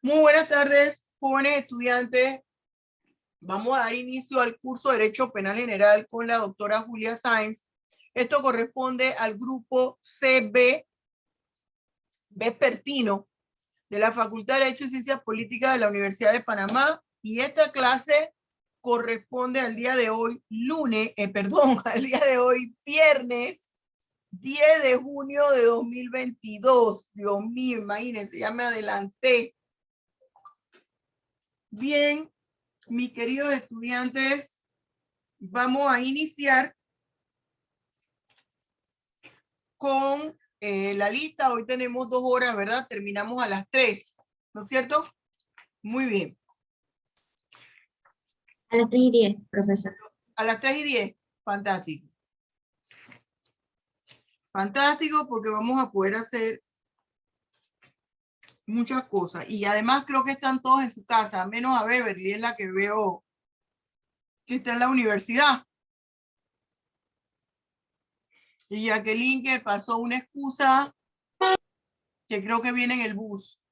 Muy buenas tardes, jóvenes estudiantes. Vamos a dar inicio al curso de Derecho Penal General con la doctora Julia Sáenz. Esto corresponde al grupo CB, vespertino, de la Facultad de Derecho y Ciencias Políticas de la Universidad de Panamá. Y esta clase corresponde al día de hoy, al día de hoy, viernes 10 de junio de 2022. Dios mío, imagínense, ya me adelanté. Bien, mis queridos estudiantes, vamos a iniciar con la lista. Hoy tenemos 2 horas, ¿verdad? Terminamos a las 3, ¿no es cierto? Muy bien. A las 3:10, profesor. A las 3:10, fantástico. Fantástico, porque vamos a poder hacer muchas cosas. Y además creo que están todos en su casa, menos a Beverly, es la que veo que está en la universidad. Y Jacqueline, que pasó una excusa, que creo que viene en el bus.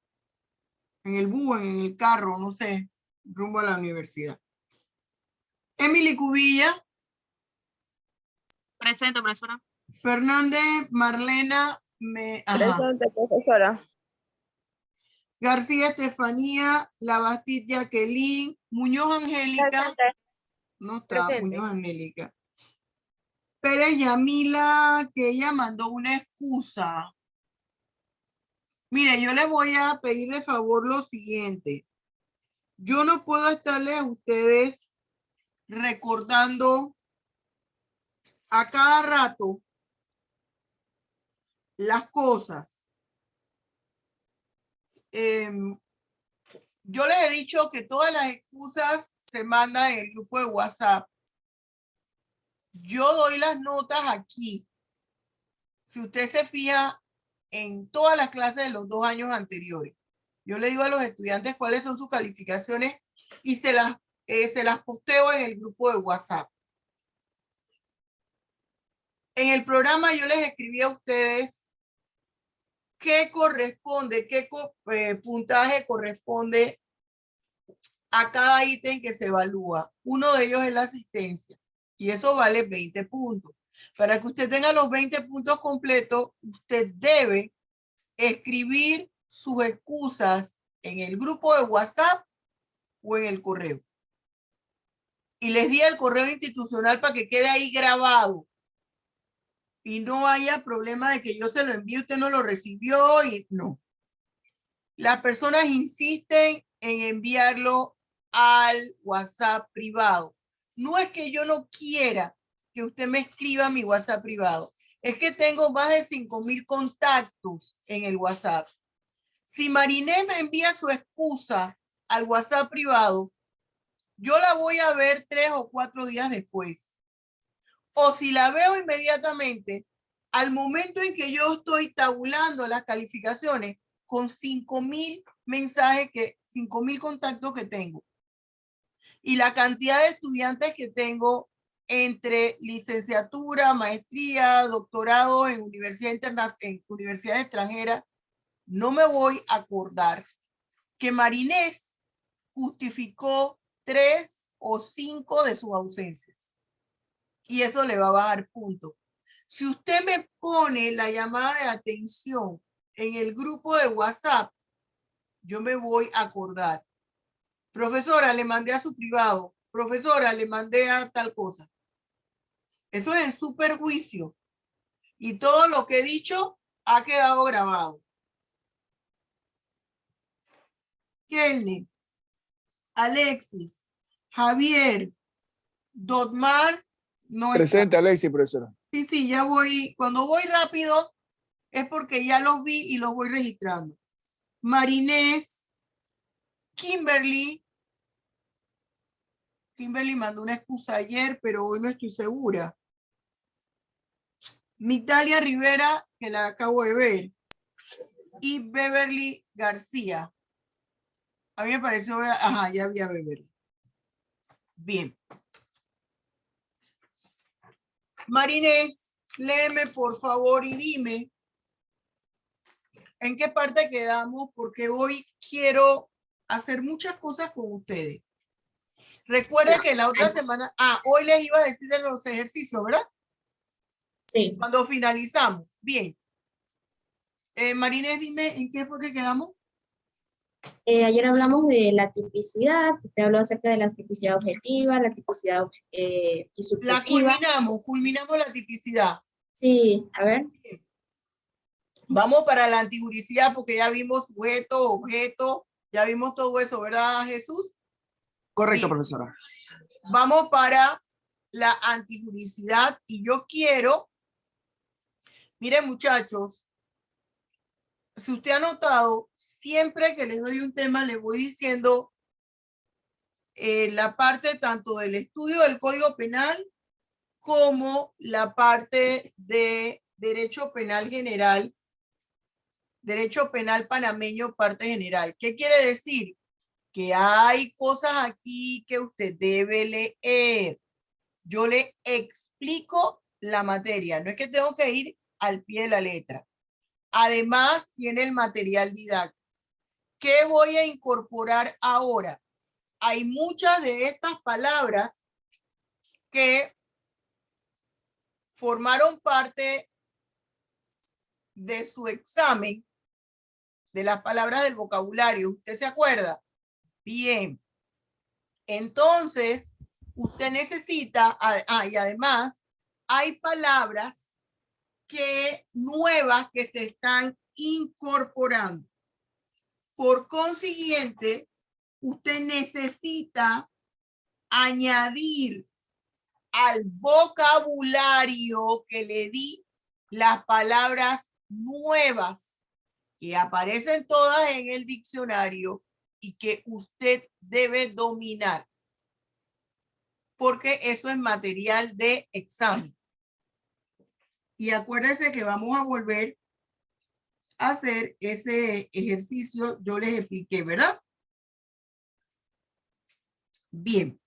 En el carro, no sé, rumbo a la universidad. Emily Cubilla. Presente, profesora. Fernández, Marlena, Presente, profesora. García Estefanía, Labastit Jacqueline, Muñoz Angélica. Presente. No está, Presente. Muñoz Angélica. Pérez Yamila, que ella mandó una excusa. Mire, yo les voy a pedir de favor lo siguiente. Yo no puedo estarles a ustedes recordando a cada rato las cosas. Yo les he dicho que todas las excusas se mandan en el grupo de WhatsApp. Yo doy las notas aquí. Si usted se fija en todas las clases de los 2 años anteriores, yo le digo a los estudiantes cuáles son sus calificaciones y se las posteo en el grupo de WhatsApp. En el programa yo les escribí a ustedes qué corresponde, qué puntaje corresponde a cada ítem que se evalúa. Uno de ellos es la asistencia y eso vale 20 puntos. Para que usted tenga los 20 puntos completos, usted debe escribir sus excusas en el grupo de WhatsApp o en el correo. Y les di el correo institucional para que quede ahí grabado y no haya problema de que yo se lo envíe, usted no lo recibió y no. Las personas insisten en enviarlo al WhatsApp privado. No es que yo no quiera que usted me escriba a mi WhatsApp privado. Es que tengo más de 5,000 contactos en el WhatsApp. Si Marinés me envía su excusa al WhatsApp privado, yo la voy a ver 3 o 4 días después. O si la veo inmediatamente, al momento en que yo estoy tabulando las calificaciones con 5,000 mensajes, 5,000 contactos que tengo y la cantidad de estudiantes que tengo entre licenciatura, maestría, doctorado en universidades extranjeras, no me voy a acordar que Marinés justificó 3 o 5 de sus ausencias. Y eso le va a bajar puntos. Si usted me pone la llamada de atención en el grupo de WhatsApp, yo me voy a acordar. Profesora, le mandé a su privado. Profesora, le mandé a tal cosa. Eso es en su perjuicio. Y todo lo que he dicho ha quedado grabado. Kelly, Alexis, Javier, Dotmar. No Presente, está. Alexis, profesora. Sí, ya voy. Cuando voy rápido es porque ya los vi y los voy registrando. Marinés, Kimberly. Kimberly mandó una excusa ayer, pero hoy no estoy segura. Migdalia Rivera, que la acabo de ver. Y Beverly García. A mí me pareció, ajá, ya había Beverly. Bien. Marinés, léeme por favor y dime en qué parte quedamos, porque hoy quiero hacer muchas cosas con ustedes. Recuerden que la otra semana, hoy les iba a decir de los ejercicios, ¿verdad? Sí. Cuando finalizamos. Bien. Marines, dime, ¿en qué fue que quedamos? Ayer hablamos de la tipicidad, usted habló acerca de la tipicidad objetiva, la tipicidad y La subjetiva. culminamos la tipicidad. Sí, a ver. Vamos para la antijuricidad porque ya vimos sujeto, objeto, ya vimos todo eso, ¿verdad, Jesús? Correcto, Bien. profesora. Vamos para la antijuricidad y yo quiero, miren muchachos, si usted ha notado, siempre que les doy un tema, les voy diciendo la parte tanto del estudio del Código Penal como la parte de Derecho Penal General, Derecho Penal Panameño, parte general. ¿Qué quiere decir? Que hay cosas aquí que usted debe leer. Yo le explico la materia, no es que tengo que ir al pie de la letra. Además, tiene el material didáctico. ¿Qué voy a incorporar ahora? Hay muchas de estas palabras que formaron parte de su examen, de las palabras del vocabulario. ¿Usted se acuerda? Bien. Entonces, usted necesita, y además, hay palabras nuevas que se están incorporando. Por consiguiente, usted necesita añadir al vocabulario que le di las palabras nuevas que aparecen todas en el diccionario y que usted debe dominar, porque eso es material de examen. Y acuérdense que vamos a volver a hacer ese ejercicio, yo les expliqué, ¿verdad? Bien.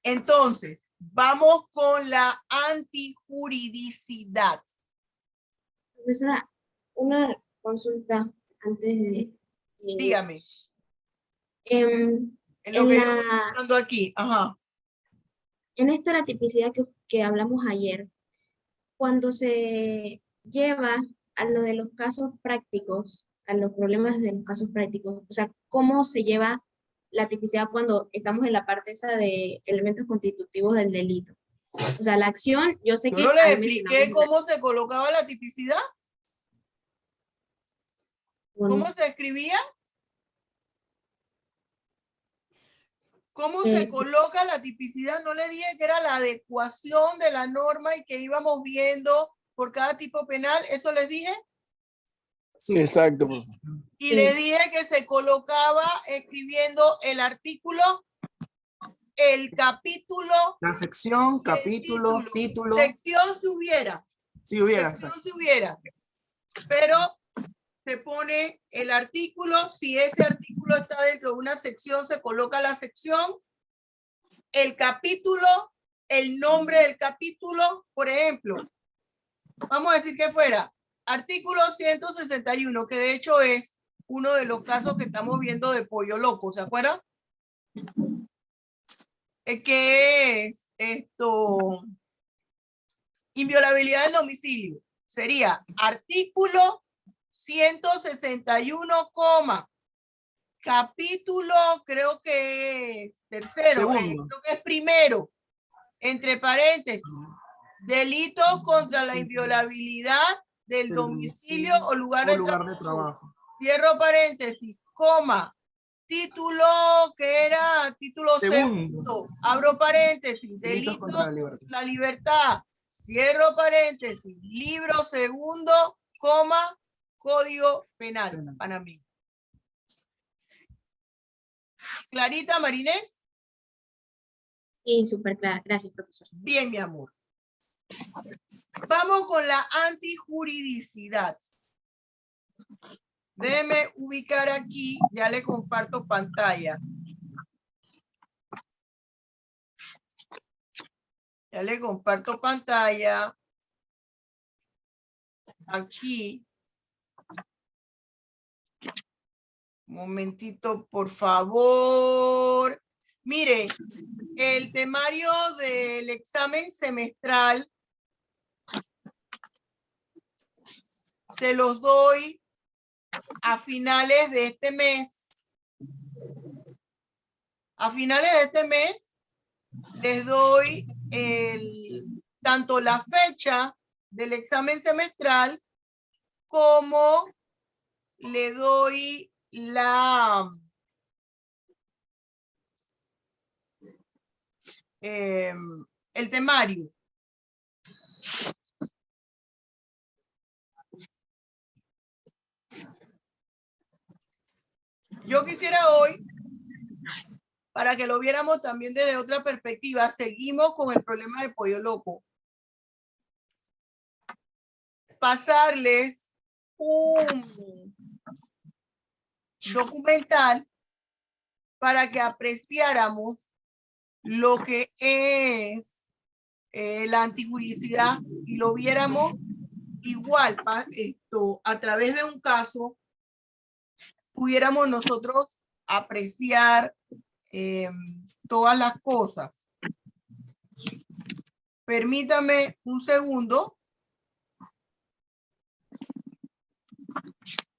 Entonces, vamos con la antijuridicidad. Profesora, una consulta antes de... Dígame. En lo que yo la... estoy buscando aquí. Ajá. En esto de la tipicidad que hablamos ayer, cuando se lleva a lo de los casos prácticos, a los problemas de los casos prácticos, o sea, ¿cómo se lleva la tipicidad cuando estamos en la parte esa de elementos constitutivos del delito? O sea, la acción, yo sé Yo que no les ahí expliqué mencionamos cómo se colocaba la tipicidad, cómo se escribía, cómo se coloca la tipicidad. No le dije que era la adecuación de la norma y que íbamos viendo por cada tipo penal. ¿Eso les dije? Sí, exacto. Y les dije que se colocaba escribiendo el artículo, el capítulo, la sección, capítulo, título. Sección si hubiera. Si hubiera. Sección si hubiera. Pero se pone el artículo. Si ese artículo está dentro de una sección, se coloca la sección, el capítulo, el nombre del capítulo. Por ejemplo, vamos a decir que fuera artículo 161, que de hecho es uno de los casos que estamos viendo de Pollo Loco, ¿se acuerdan? Que es esto, inviolabilidad del domicilio. Sería artículo 161, capítulo, creo que es tercero, creo que es primero, entre paréntesis, delitos contra la inviolabilidad del domicilio o lugar de trabajo. Cierro paréntesis, título que era título segundo, abro paréntesis, delitos contra la libertad, cierro paréntesis, libro segundo, Código Penal panameño. ¿Clarita, Marinés? Sí, súper clara. Gracias, profesor. Bien, mi amor. Vamos con la antijuridicidad. Déjeme ubicar aquí, ya le comparto pantalla. Ya le comparto pantalla. Aquí. Momentito, por favor. Mire, el temario del examen semestral se los doy a finales de este mes. A finales de este mes les doy tanto la fecha del examen semestral como le doy el temario. Yo quisiera hoy, para que lo viéramos también desde otra perspectiva, seguimos con el problema de Pollo Loco. Pasarles un documental para que apreciáramos lo que es la antijuricidad y lo viéramos igual a través de un caso, pudiéramos nosotros apreciar todas las cosas. Permítame un segundo,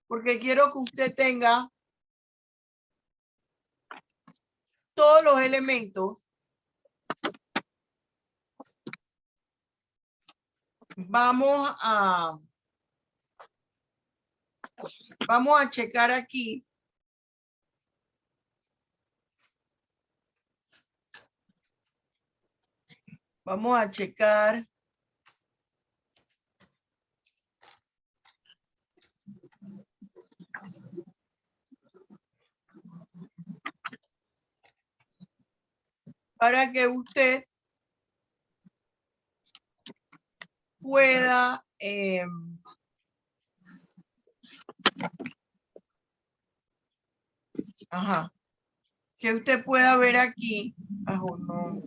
porque quiero que usted tenga todos los elementos. Vamos a checar aquí. Vamos a checar. Para que usted pueda que usted pueda ver aquí. No.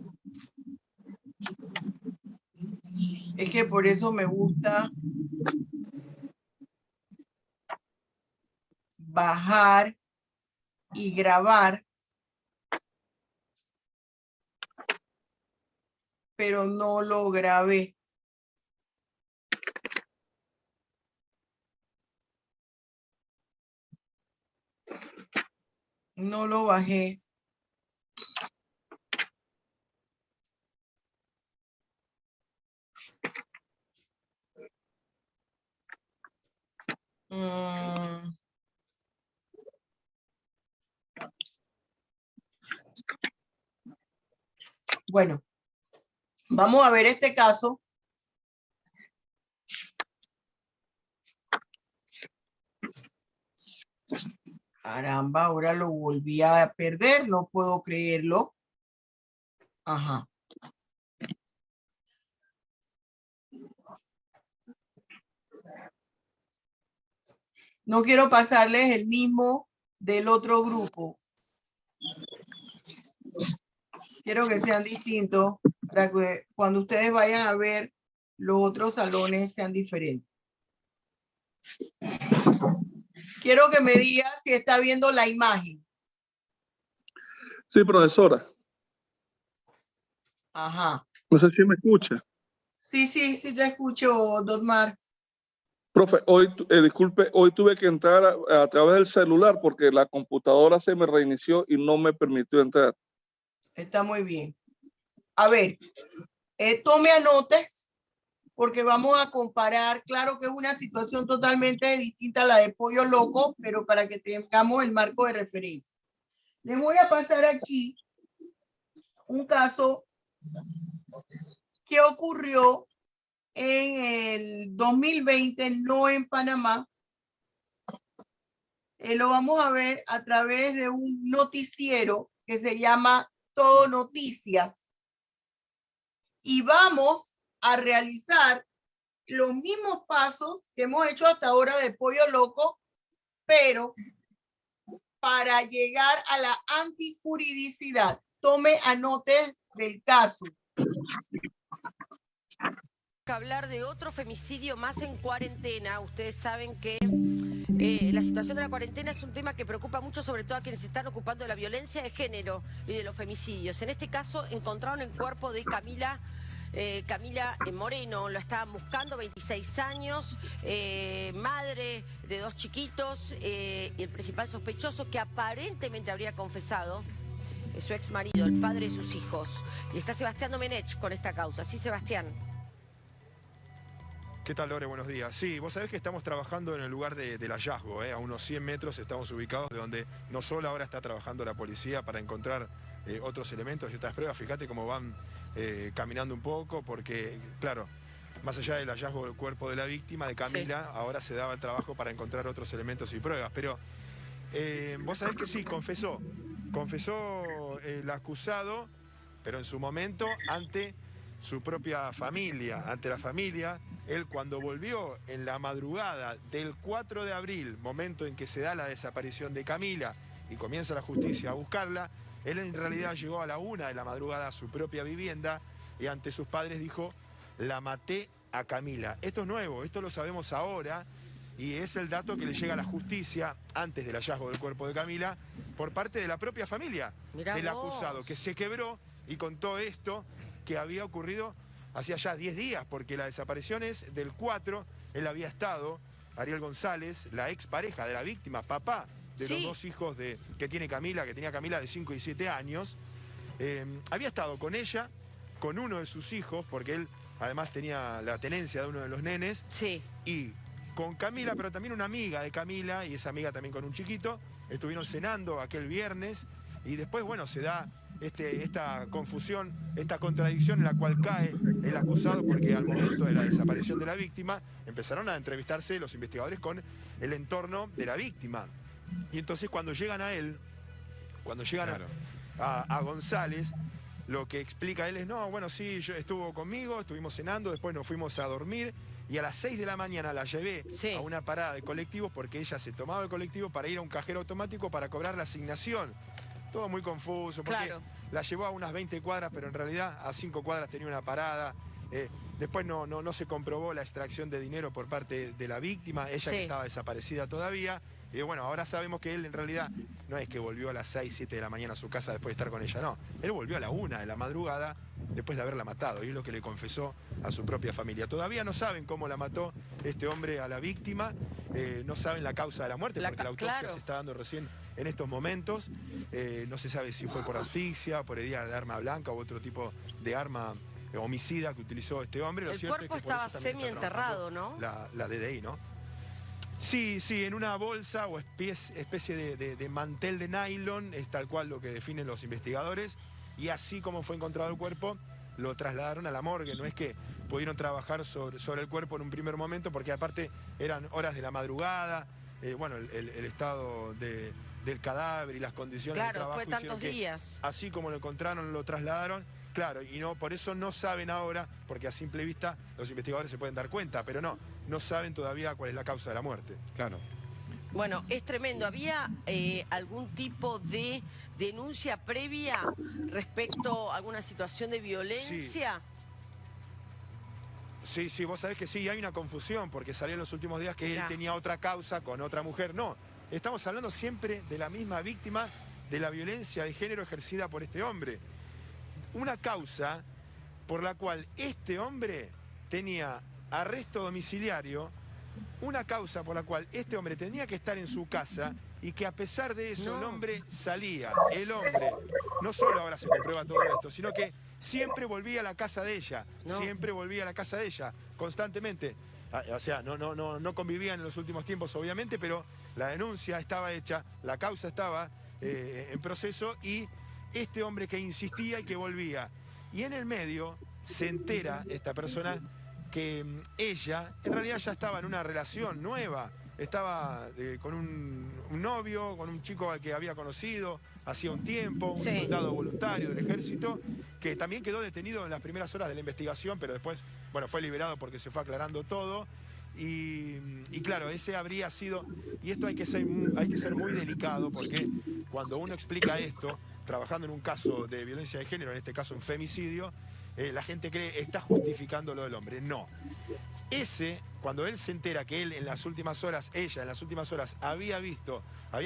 Es que por eso me gusta bajar y grabar, pero no lo grabé. No lo bajé. Bueno, vamos a ver este caso. Caramba, ahora lo volví a perder, no puedo creerlo. Ajá. No quiero pasarles el mismo del otro grupo. Quiero que sean distintos para que cuando ustedes vayan a ver los otros salones sean diferentes. Quiero que me diga si está viendo la imagen. Sí, profesora. Ajá. No sé si me escucha. Sí, te escucho, Dotmar. Profe, hoy, disculpe, hoy tuve que entrar a través del celular porque la computadora se me reinició y no me permitió entrar. Está muy bien. A ver, tome anotes porque vamos a comparar. Claro que es una situación totalmente distinta a la de Pollo Loco, pero para que tengamos el marco de referencia. Les voy a pasar aquí un caso que ocurrió en el 2020, no en Panamá. Lo vamos a ver a través de un noticiero que se llama Todo Noticias. Y vamos a realizar los mismos pasos que hemos hecho hasta ahora de Pollo Loco, pero para llegar a la antijuridicidad. Tome anotes del caso. que hablar de otro femicidio más en cuarentena. Ustedes saben que la situación de la cuarentena es un tema que preocupa mucho, sobre todo a quienes se están ocupando de la violencia de género y de los femicidios. En este caso encontraron el cuerpo de Camila Moreno. Lo estaban buscando, 26 años, madre de 2 chiquitos, y el principal sospechoso, que aparentemente habría confesado, es su ex marido, el padre de sus hijos. Y está Sebastián Domenech con esta causa. Sí, Sebastián. ¿Qué tal, Lore? Buenos días. Sí, vos sabés que estamos trabajando en el lugar del hallazgo, a unos 100 metros estamos ubicados, de donde no solo ahora está trabajando la policía para encontrar otros elementos y otras pruebas. Fíjate cómo van caminando un poco, porque, claro, más allá del hallazgo del cuerpo de la víctima, de Camila, sí, ahora se daba el trabajo para encontrar otros elementos y pruebas. Pero vos sabés que sí, confesó el acusado, pero en su momento ante su propia familia, ante la familia. Él, cuando volvió en la madrugada del 4 de abril, momento en que se da la desaparición de Camila y comienza la justicia a buscarla, él en realidad llegó a la 1 de la madrugada a su propia vivienda y ante sus padres dijo: la maté a Camila. Esto es nuevo, esto lo sabemos ahora, y es el dato que le llega a la justicia antes del hallazgo del cuerpo de Camila por parte de la propia familia del acusado, que se quebró y contó esto que había ocurrido hacía ya 10 días, porque la desaparición es del 4, él había estado, Ariel González, la expareja de la víctima, papá de los 2 hijos que tenía Camila de 5 y 7 años, había estado con ella, con uno de sus hijos, porque él además tenía la tenencia de uno de los nenes, y con Camila, pero también una amiga de Camila, y esa amiga también con un chiquito, estuvieron cenando aquel viernes, y después, bueno, se da esta confusión, esta contradicción en la cual cae el acusado, porque al momento de la desaparición de la víctima empezaron a entrevistarse los investigadores con el entorno de la víctima. Y entonces cuando llegan a él, cuando llegan a González, lo que explica él es: no, bueno, sí, estuvo conmigo, estuvimos cenando, después nos fuimos a dormir y a las 6 de la mañana la llevé a una parada de colectivos, porque ella se tomaba el colectivo para ir a un cajero automático para cobrar la asignación. Todo muy confuso, porque la llevó a unas 20 cuadras, pero en realidad a 5 cuadras tenía una parada. Después no se comprobó la extracción de dinero por parte de la víctima, ella que estaba desaparecida todavía. Y bueno, ahora sabemos que él en realidad no es que volvió a las 6, 7 de la mañana a su casa después de estar con ella, no. Él volvió a la 1 de la madrugada después de haberla matado, y es lo que le confesó a su propia familia. Todavía no saben cómo la mató este hombre a la víctima, no saben la causa de la muerte, porque la autopsia se está dando recién en estos momentos. No se sabe si fue por asfixia, por herida de arma blanca u otro tipo de arma homicida que utilizó este hombre. El cuerpo estaba semi-enterrado, ¿no? La DDI, ¿no? Sí, en una bolsa o especie de mantel de nylon, es tal cual lo que definen los investigadores, y así como fue encontrado el cuerpo, lo trasladaron a la morgue. No es que pudieron trabajar sobre el cuerpo en un primer momento, porque aparte eran horas de la madrugada, bueno, el estado del cadáver y las condiciones de trabajo. Claro, fue tantos días. Así como lo encontraron, lo trasladaron. Claro, y no, por eso no saben ahora, porque a simple vista los investigadores se pueden dar cuenta, pero no saben todavía cuál es la causa de la muerte. Claro. Bueno, es tremendo. ¿Había algún tipo de denuncia previa respecto a alguna situación de violencia? Sí, vos sabés que sí, hay una confusión, porque salió en los últimos días que él tenía otra causa con otra mujer. No, estamos hablando siempre de la misma víctima de la violencia de género ejercida por este hombre. Una causa por la cual este hombre tenía arresto domiciliario, una causa por la cual este hombre tenía que estar en su casa, y que a pesar de eso el hombre salía. El hombre, no solo ahora se comprueba todo esto, sino que siempre volvía a la casa de ella, siempre volvía a la casa de ella, constantemente. O sea, no convivían en los últimos tiempos, obviamente, pero la denuncia estaba hecha, la causa estaba en proceso, y este hombre que insistía y que volvía. Y en el medio se entera esta persona que ella en realidad ya estaba en una relación nueva, estaba con un novio, con un chico al que había conocido hacía un tiempo, un soldado voluntario del ejército, que también quedó detenido en las primeras horas de la investigación, pero después, bueno, fue liberado porque se fue aclarando todo. Y claro, ese habría sido, y esto hay que ser muy delicado, porque cuando uno explica esto, trabajando en un caso de violencia de género, en este caso un femicidio, la gente cree está justificando lo del hombre. No. Cuando él se entera que él en las últimas horas, ella en las últimas horas había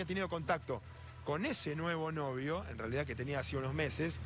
tenido contacto con ese nuevo novio, en realidad que tenía hace unos meses,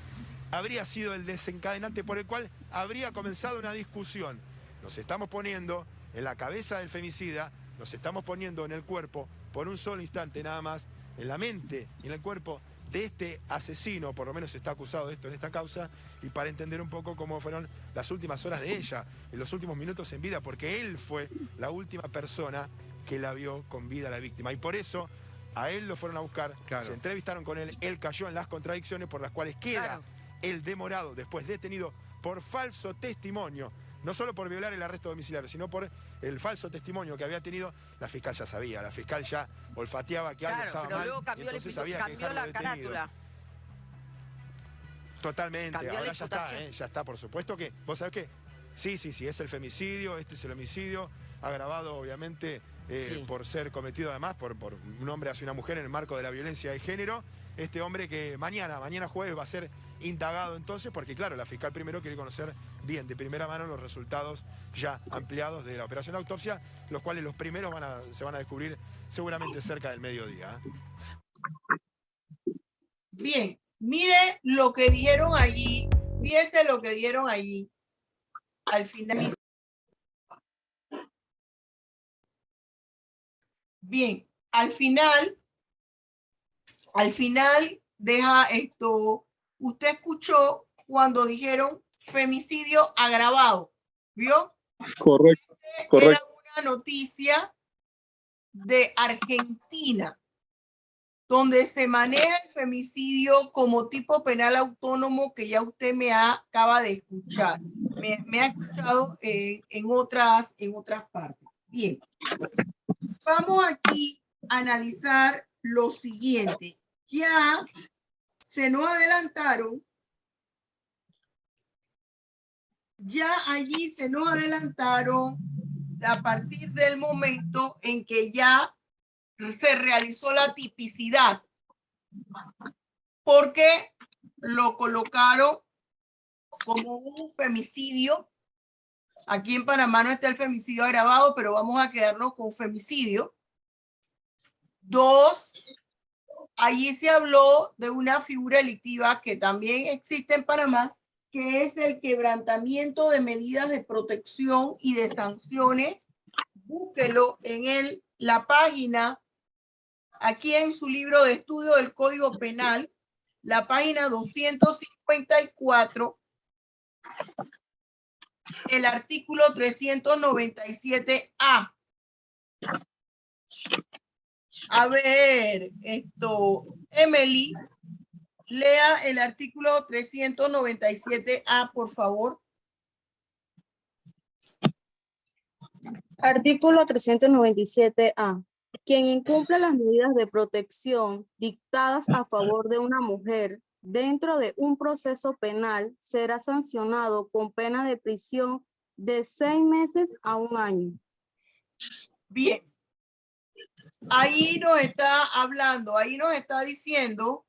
habría sido el desencadenante por el cual habría comenzado una discusión. Nos estamos poniendo en la cabeza del femicida, nos estamos poniendo en el cuerpo, por un solo instante nada más, en la mente y en el cuerpo de este asesino, por lo menos está acusado de esto en esta causa, y para entender un poco cómo fueron las últimas horas de ella, en los últimos minutos en vida, porque él fue la última persona que la vio con vida a la víctima. Y por eso a él lo fueron a buscar, se entrevistaron con él, él cayó en las contradicciones por las cuales queda el demorado, después detenido por falso testimonio, no solo por violar el arresto domiciliario, sino por el falso testimonio que había tenido. La fiscal ya sabía, la fiscal ya olfateaba que algo estaba mal, luego cambió, cambió la carátula. Totalmente, Cambió ahora la imputación. ya está, por supuesto que, vos sabés que, sí, es el femicidio, este es el homicidio, agravado obviamente por ser cometido además por un hombre hacia una mujer en el marco de la violencia de género. Este hombre que mañana jueves va a ser indagado entonces, porque claro, la fiscal primero quiere conocer bien de primera mano los resultados ya ampliados de la operación de autopsia, los cuales los primeros se van a descubrir seguramente cerca del mediodía. Bien, mire lo que dieron allí, fíjese lo que dieron allí al final. Bien, al final deja esto, usted escuchó cuando dijeron femicidio agravado, ¿vio? Correcto. Era una noticia de Argentina, donde se maneja el femicidio como tipo penal autónomo, que ya usted acaba de escuchar. Me ha escuchado en otras partes. Bien. Vamos aquí a analizar lo siguiente. Ya se nos adelantaron. Ya allí se nos adelantaron a partir del momento en que ya se realizó la tipicidad, porque lo colocaron como un femicidio. Aquí en Panamá no está el femicidio agravado, pero vamos a quedarnos con femicidio. 2, allí se habló de una figura delictiva que también existe en Panamá, que es el quebrantamiento de medidas de protección y de sanciones. Búsquelo en la página, aquí en su libro de estudio del Código Penal, la página 254, el artículo 397A. A ver, Emily, lea el artículo 397A, por favor. Artículo 397A. Quien incumpla las medidas de protección dictadas a favor de una mujer dentro de un proceso penal será sancionado con pena de prisión de 6 meses a 1 año. Bien. Ahí nos está hablando, ahí nos está diciendo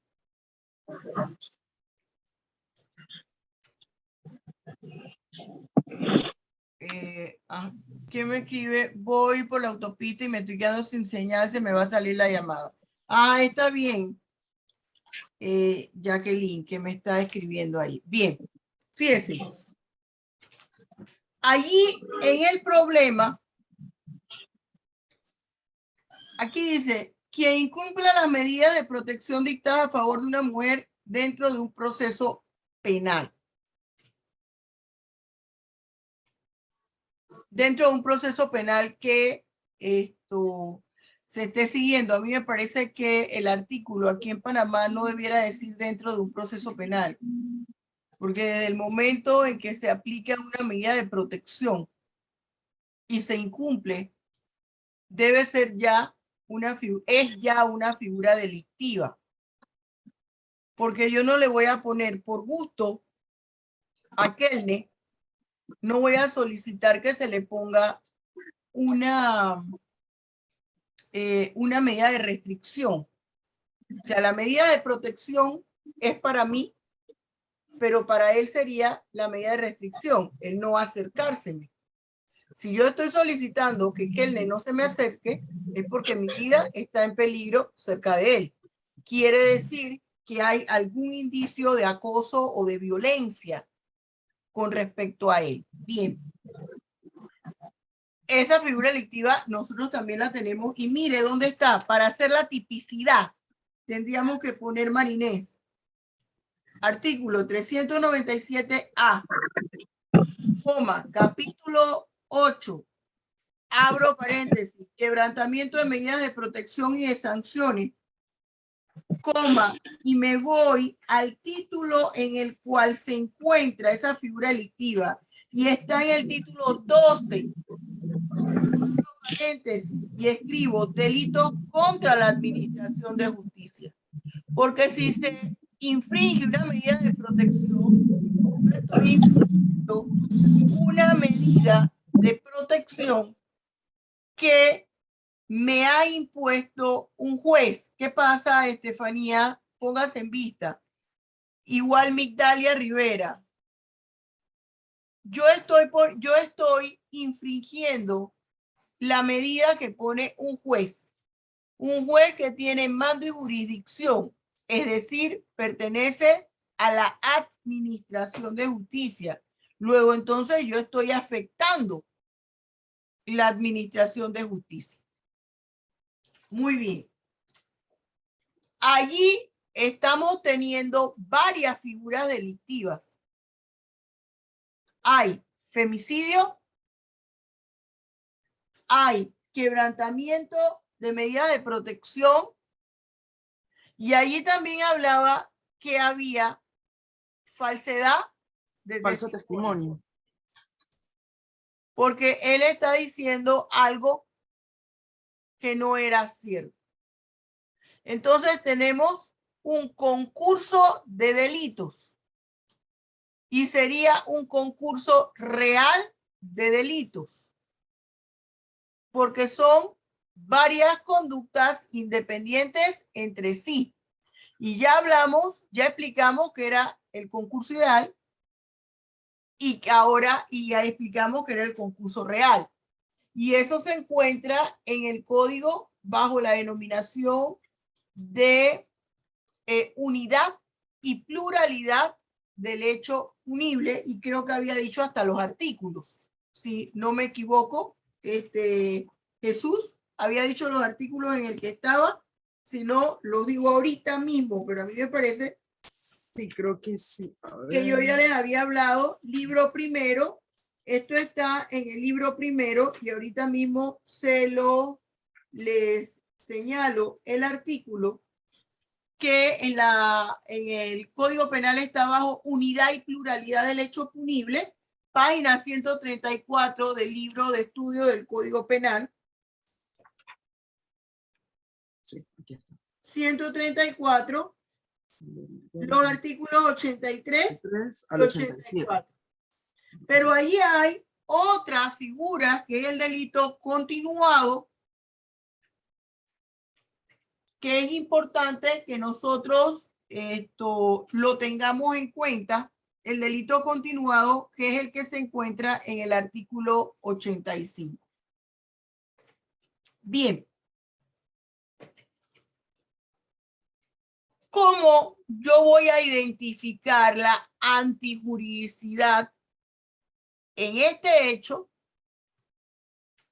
¿quién me escribe? Voy por la autopista y me estoy quedando sin señal, se me va a salir la llamada. Está bien. Jacqueline, que me está escribiendo ahí. Bien, fíjese. Allí en el problema, aquí dice, quien incumpla las medidas de protección dictadas a favor de una mujer dentro de un proceso penal. Dentro de un proceso penal que se esté siguiendo. A mí me parece que el artículo aquí en Panamá no debiera decir dentro de un proceso penal, porque desde el momento en que se aplica una medida de protección y se incumple, debe ser ya una figura delictiva, porque yo no le voy a poner por gusto a Kelne, no voy a solicitar que se le ponga una medida de restricción. O sea, la medida de protección es para mí pero para él sería la medida de restricción, el no acercárseme. Si yo estoy solicitando que Kelne no se me acerque, es porque mi vida está en peligro cerca de él. Quiere decir que hay algún indicio de acoso o de violencia con respecto a él. Bien. Esa figura delictiva nosotros también la tenemos. Y mire dónde está. Para hacer la tipicidad, tendríamos que poner Marinés. Artículo 397A, capítulo 8, abro paréntesis, quebrantamiento de medidas de protección y de sanciones, y me voy al título en el cual se encuentra esa figura delictiva y está en el título 12, paréntesis, y escribo delitos contra la administración de justicia. Porque si se infringe una medida de protección, estoy infringiendo una medida de protección que me ha impuesto un juez. ¿Qué pasa, Estefanía? Póngase en vista. Igual Migdalia Rivera. Yo estoy infringiendo la medida que pone un juez. Un juez que tiene mando y jurisdicción, es decir, pertenece a la administración de justicia. Luego, entonces, yo estoy afectando la administración de justicia. Muy bien. Allí estamos teniendo varias figuras delictivas. Hay femicidio, hay quebrantamiento de medidas de protección, y allí también hablaba que había falsedad de Falso testimonio. porque él está diciendo algo que no era cierto. Entonces tenemos un concurso de delitos y sería un concurso real de delitos, porque son varias conductas independientes entre sí. Y ya explicamos que era el concurso ideal y que ahora ya explicamos que era el concurso real. Y eso se encuentra en el código bajo la denominación de unidad y pluralidad del hecho punible, y creo que había dicho hasta los artículos. Si no me equivoco, Jesús había dicho los artículos en el que estaba. Si no, los digo ahorita mismo, pero a mí me parece Sí, creo que sí. que yo ya les había hablado. Libro primero, esto está en el libro primero y ahorita mismo les señalo el artículo que en el Código Penal está bajo unidad y pluralidad del hecho punible, página 134 del libro de estudio del Código Penal. Sí, aquí está. 134, los artículos 83 al 87. Pero ahí hay otra figura que es el delito continuado, que es importante que nosotros lo tengamos en cuenta. El delito continuado, que es el que se encuentra en el artículo 85. Bien. ¿Cómo yo voy a identificar la antijuridicidad en este hecho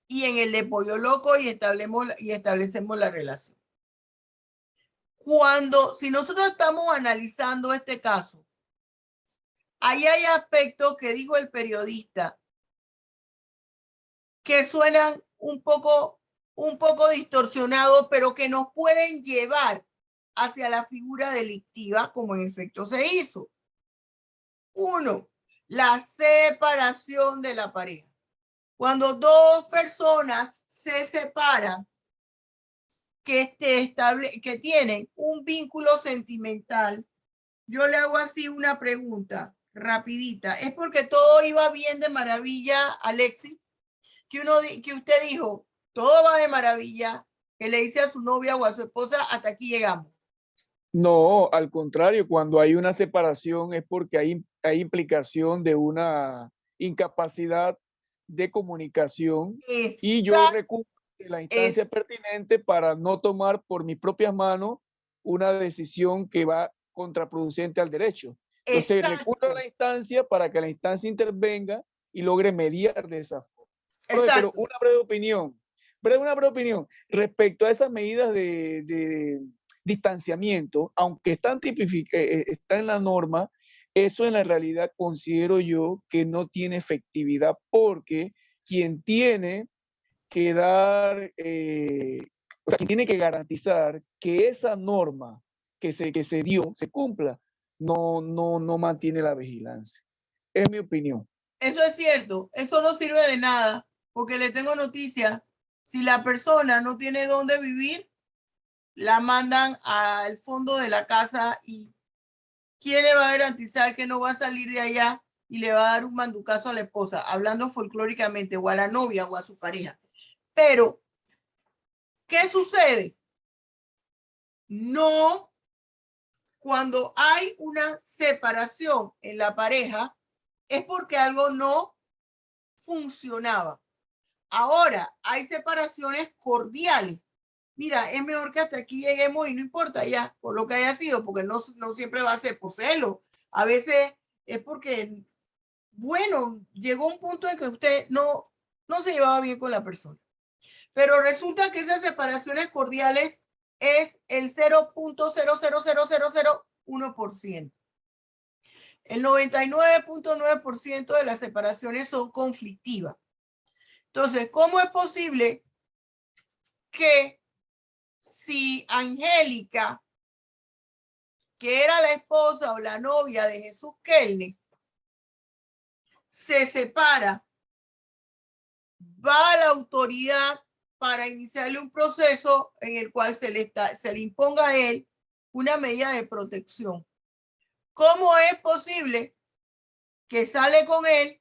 y en el de Pollo Loco y establecemos la relación? Si nosotros estamos analizando este caso, ahí hay aspectos que dijo el periodista que suenan un poco distorsionados, pero que nos pueden llevar hacia la figura delictiva, como en efecto se hizo. 1, la separación de la pareja. Cuando dos personas se separan, que tienen un vínculo sentimental, yo le hago así una pregunta rapidita. ¿Es porque todo iba bien de maravilla, Alexis? Que usted dijo, todo va de maravilla, que le dice a su novia o a su esposa, hasta aquí llegamos. No, al contrario, cuando hay una separación es porque hay implicación de una incapacidad de comunicación y yo recurro a la instancia pertinente para no tomar por mis propias manos una decisión que va contraproducente al derecho. Entonces recurro a la instancia para que la instancia intervenga y logre mediar de esa forma. Pero una breve opinión respecto a esas medidas de distanciamiento, aunque están está en la norma, eso en la realidad considero yo que no tiene efectividad porque quien tiene que dar, o sea, quien tiene que garantizar que esa norma que se dio se cumpla, no mantiene la vigilancia. Es mi opinión. Eso es cierto, eso no sirve de nada, porque le tengo noticias. Si la persona no tiene dónde vivir, la mandan al fondo de la casa y ¿quién le va a garantizar que no va a salir de allá y le va a dar un manducazo a la esposa, hablando folclóricamente, o a la novia o a su pareja? Pero, ¿qué sucede? No, cuando hay una separación en la pareja, es porque algo no funcionaba. Ahora, hay separaciones cordiales. Mira, es mejor que hasta aquí lleguemos y no importa ya por lo que haya sido, porque no siempre va a ser por celo. A veces es porque, bueno, llegó un punto en que usted no se llevaba bien con la persona. Pero resulta que esas separaciones cordiales es el 0.00001%. El 99.9% de las separaciones son conflictivas. Entonces, ¿cómo es posible que si Angélica, que era la esposa o la novia de Jesús Kelly, se separa, va a la autoridad para iniciarle un proceso en el cual se le imponga a él una medida de protección? ¿Cómo es posible que sale con él,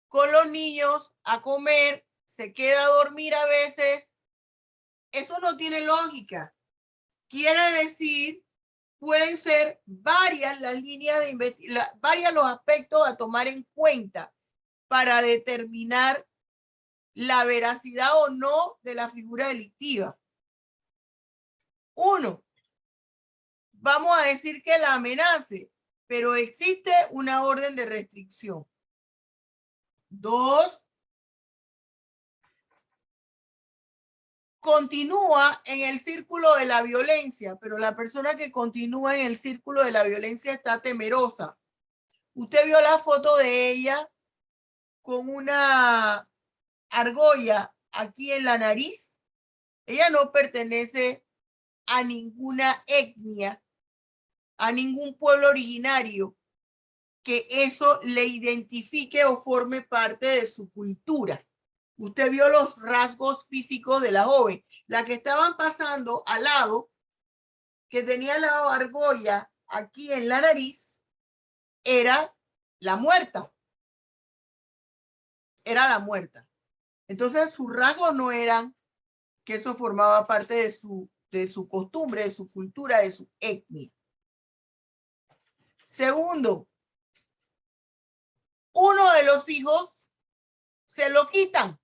con los niños, a comer, se queda a dormir a veces? Eso no tiene lógica. Quiere decir, pueden ser varias las líneas de investigación, varios los aspectos a tomar en cuenta para determinar la veracidad o no de la figura delictiva. Uno, vamos a decir que la amenace, pero existe una orden de restricción. Dos, continúa en el círculo de la violencia, pero la persona que continúa en el círculo de la violencia está temerosa. Usted vio la foto de ella con una argolla aquí en la nariz. Ella no pertenece a ninguna etnia, a ningún pueblo originario que eso le identifique o forme parte de su cultura. Usted vio los rasgos físicos de la joven. La que estaban pasando al lado, que tenía la argolla aquí en la nariz, era la muerta. Era la muerta. Entonces sus rasgos no eran que eso formaba parte de su costumbre, de su cultura, de su etnia. Segundo, uno de los hijos se lo quitan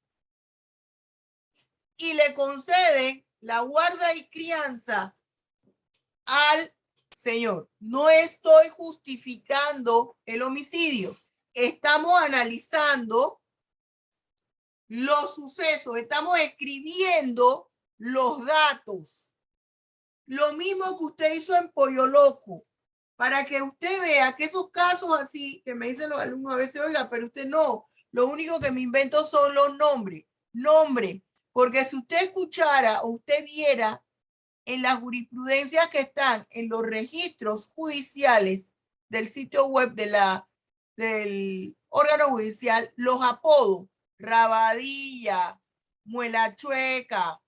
y le concede la guarda y crianza al señor. No estoy justificando el homicidio. Estamos analizando los sucesos, estamos escribiendo los datos. Lo mismo que usted hizo en Pollo Loco, para que usted vea que esos casos así, que me dicen los alumnos a veces, oiga, pero usted no, lo único que me invento son los nombres. Porque si usted escuchara o usted viera en las jurisprudencias que están en los registros judiciales del sitio web del órgano judicial, los apodos, Rabadilla, Muela Chueca,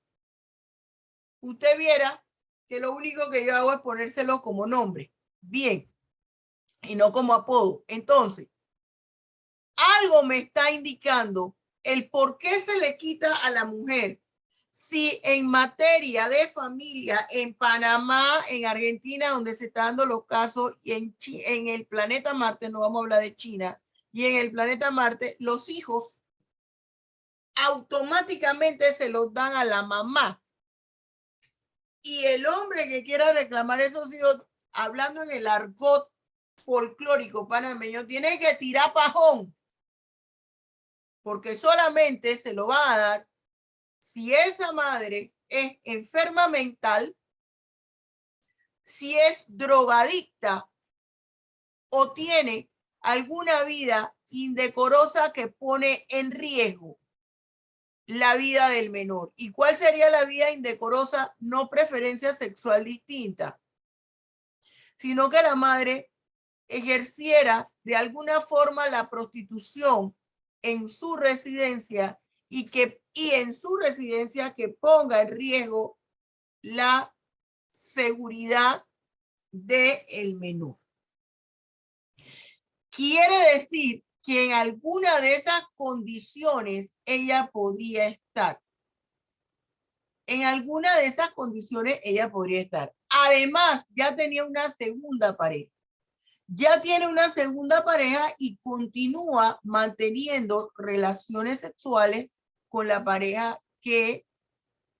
usted viera que lo único que yo hago es ponérselo como nombre, bien, y no como apodo. Entonces, algo me está indicando el por qué se le quita a la mujer. si en materia de familia en Panamá, en Argentina, donde se están dando los casos, y en el planeta Marte, no vamos a hablar de China, y en el planeta Marte, los hijos automáticamente se los dan a la mamá. Y el hombre que quiera reclamar esos hijos, hablando en el argot folclórico panameño, tiene que tirar pajón, porque solamente se lo va a dar si esa madre es enferma mental, si es drogadicta o tiene alguna vida indecorosa que pone en riesgo la vida del menor. ¿Y cuál sería la vida indecorosa? No preferencia sexual distinta, sino que la madre ejerciera de alguna forma la prostitución en su residencia y en su residencia que ponga en riesgo la seguridad del menor. Quiere decir que en alguna de esas condiciones ella podría estar. En alguna de esas condiciones ella podría estar. Además, ya tenía una segunda pareja. Ya tiene una segunda pareja y continúa manteniendo relaciones sexuales con la pareja que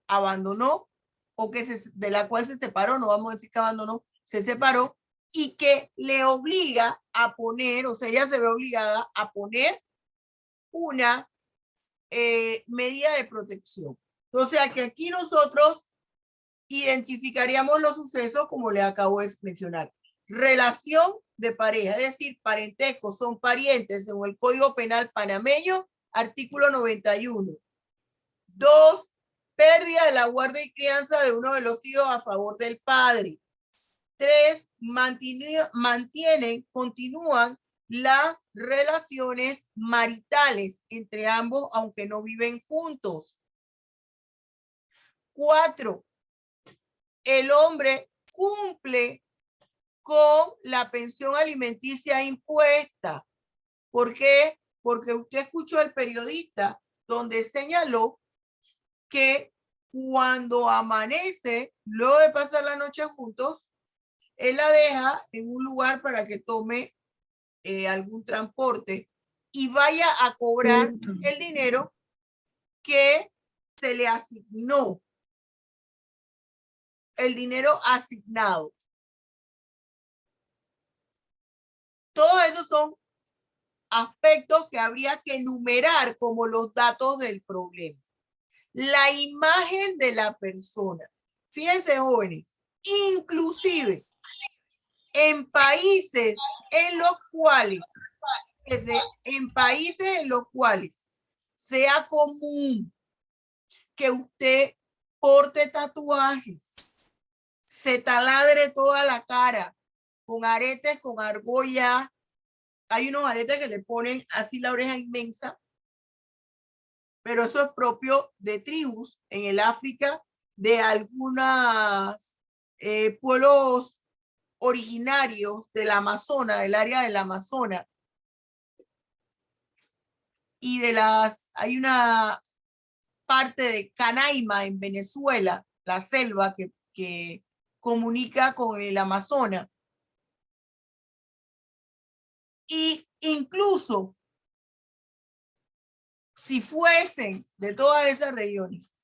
abandonó o que de la cual se separó, no vamos a decir que abandonó, se separó, y que le obliga a poner, o sea, ella se ve obligada a poner una medida de protección. O sea, que aquí nosotros identificaríamos los sucesos como le acabo de mencionar. Relación de pareja, es decir, parentesco, son parientes según el Código Penal panameño, artículo 91. 2, pérdida de la guardia y crianza de uno de los hijos a favor del padre. 3, continúan las relaciones maritales entre ambos, aunque no viven juntos. 4, el hombre cumple con la pensión alimenticia impuesta. ¿Por qué? Porque usted escuchó al periodista donde señaló que cuando amanece, luego de pasar la noche juntos, él la deja en un lugar para que tome algún transporte y vaya a cobrar el dinero que se le asignó, el dinero asignado. Todos esos son aspectos que habría que enumerar como los datos del problema. La imagen de la persona. Fíjense, jóvenes, inclusive en países en los cuales sea común que usted porte tatuajes, se taladre toda la cara con aretes, con argolla. Hay unos aretes que le ponen así la oreja inmensa, pero eso es propio de tribus en el África, de algunos pueblos originarios del Amazonas, del área del Amazonas. Y hay una parte de Canaima en Venezuela, la selva que comunica con el Amazonas. Y incluso si fuesen de todas esas regiones,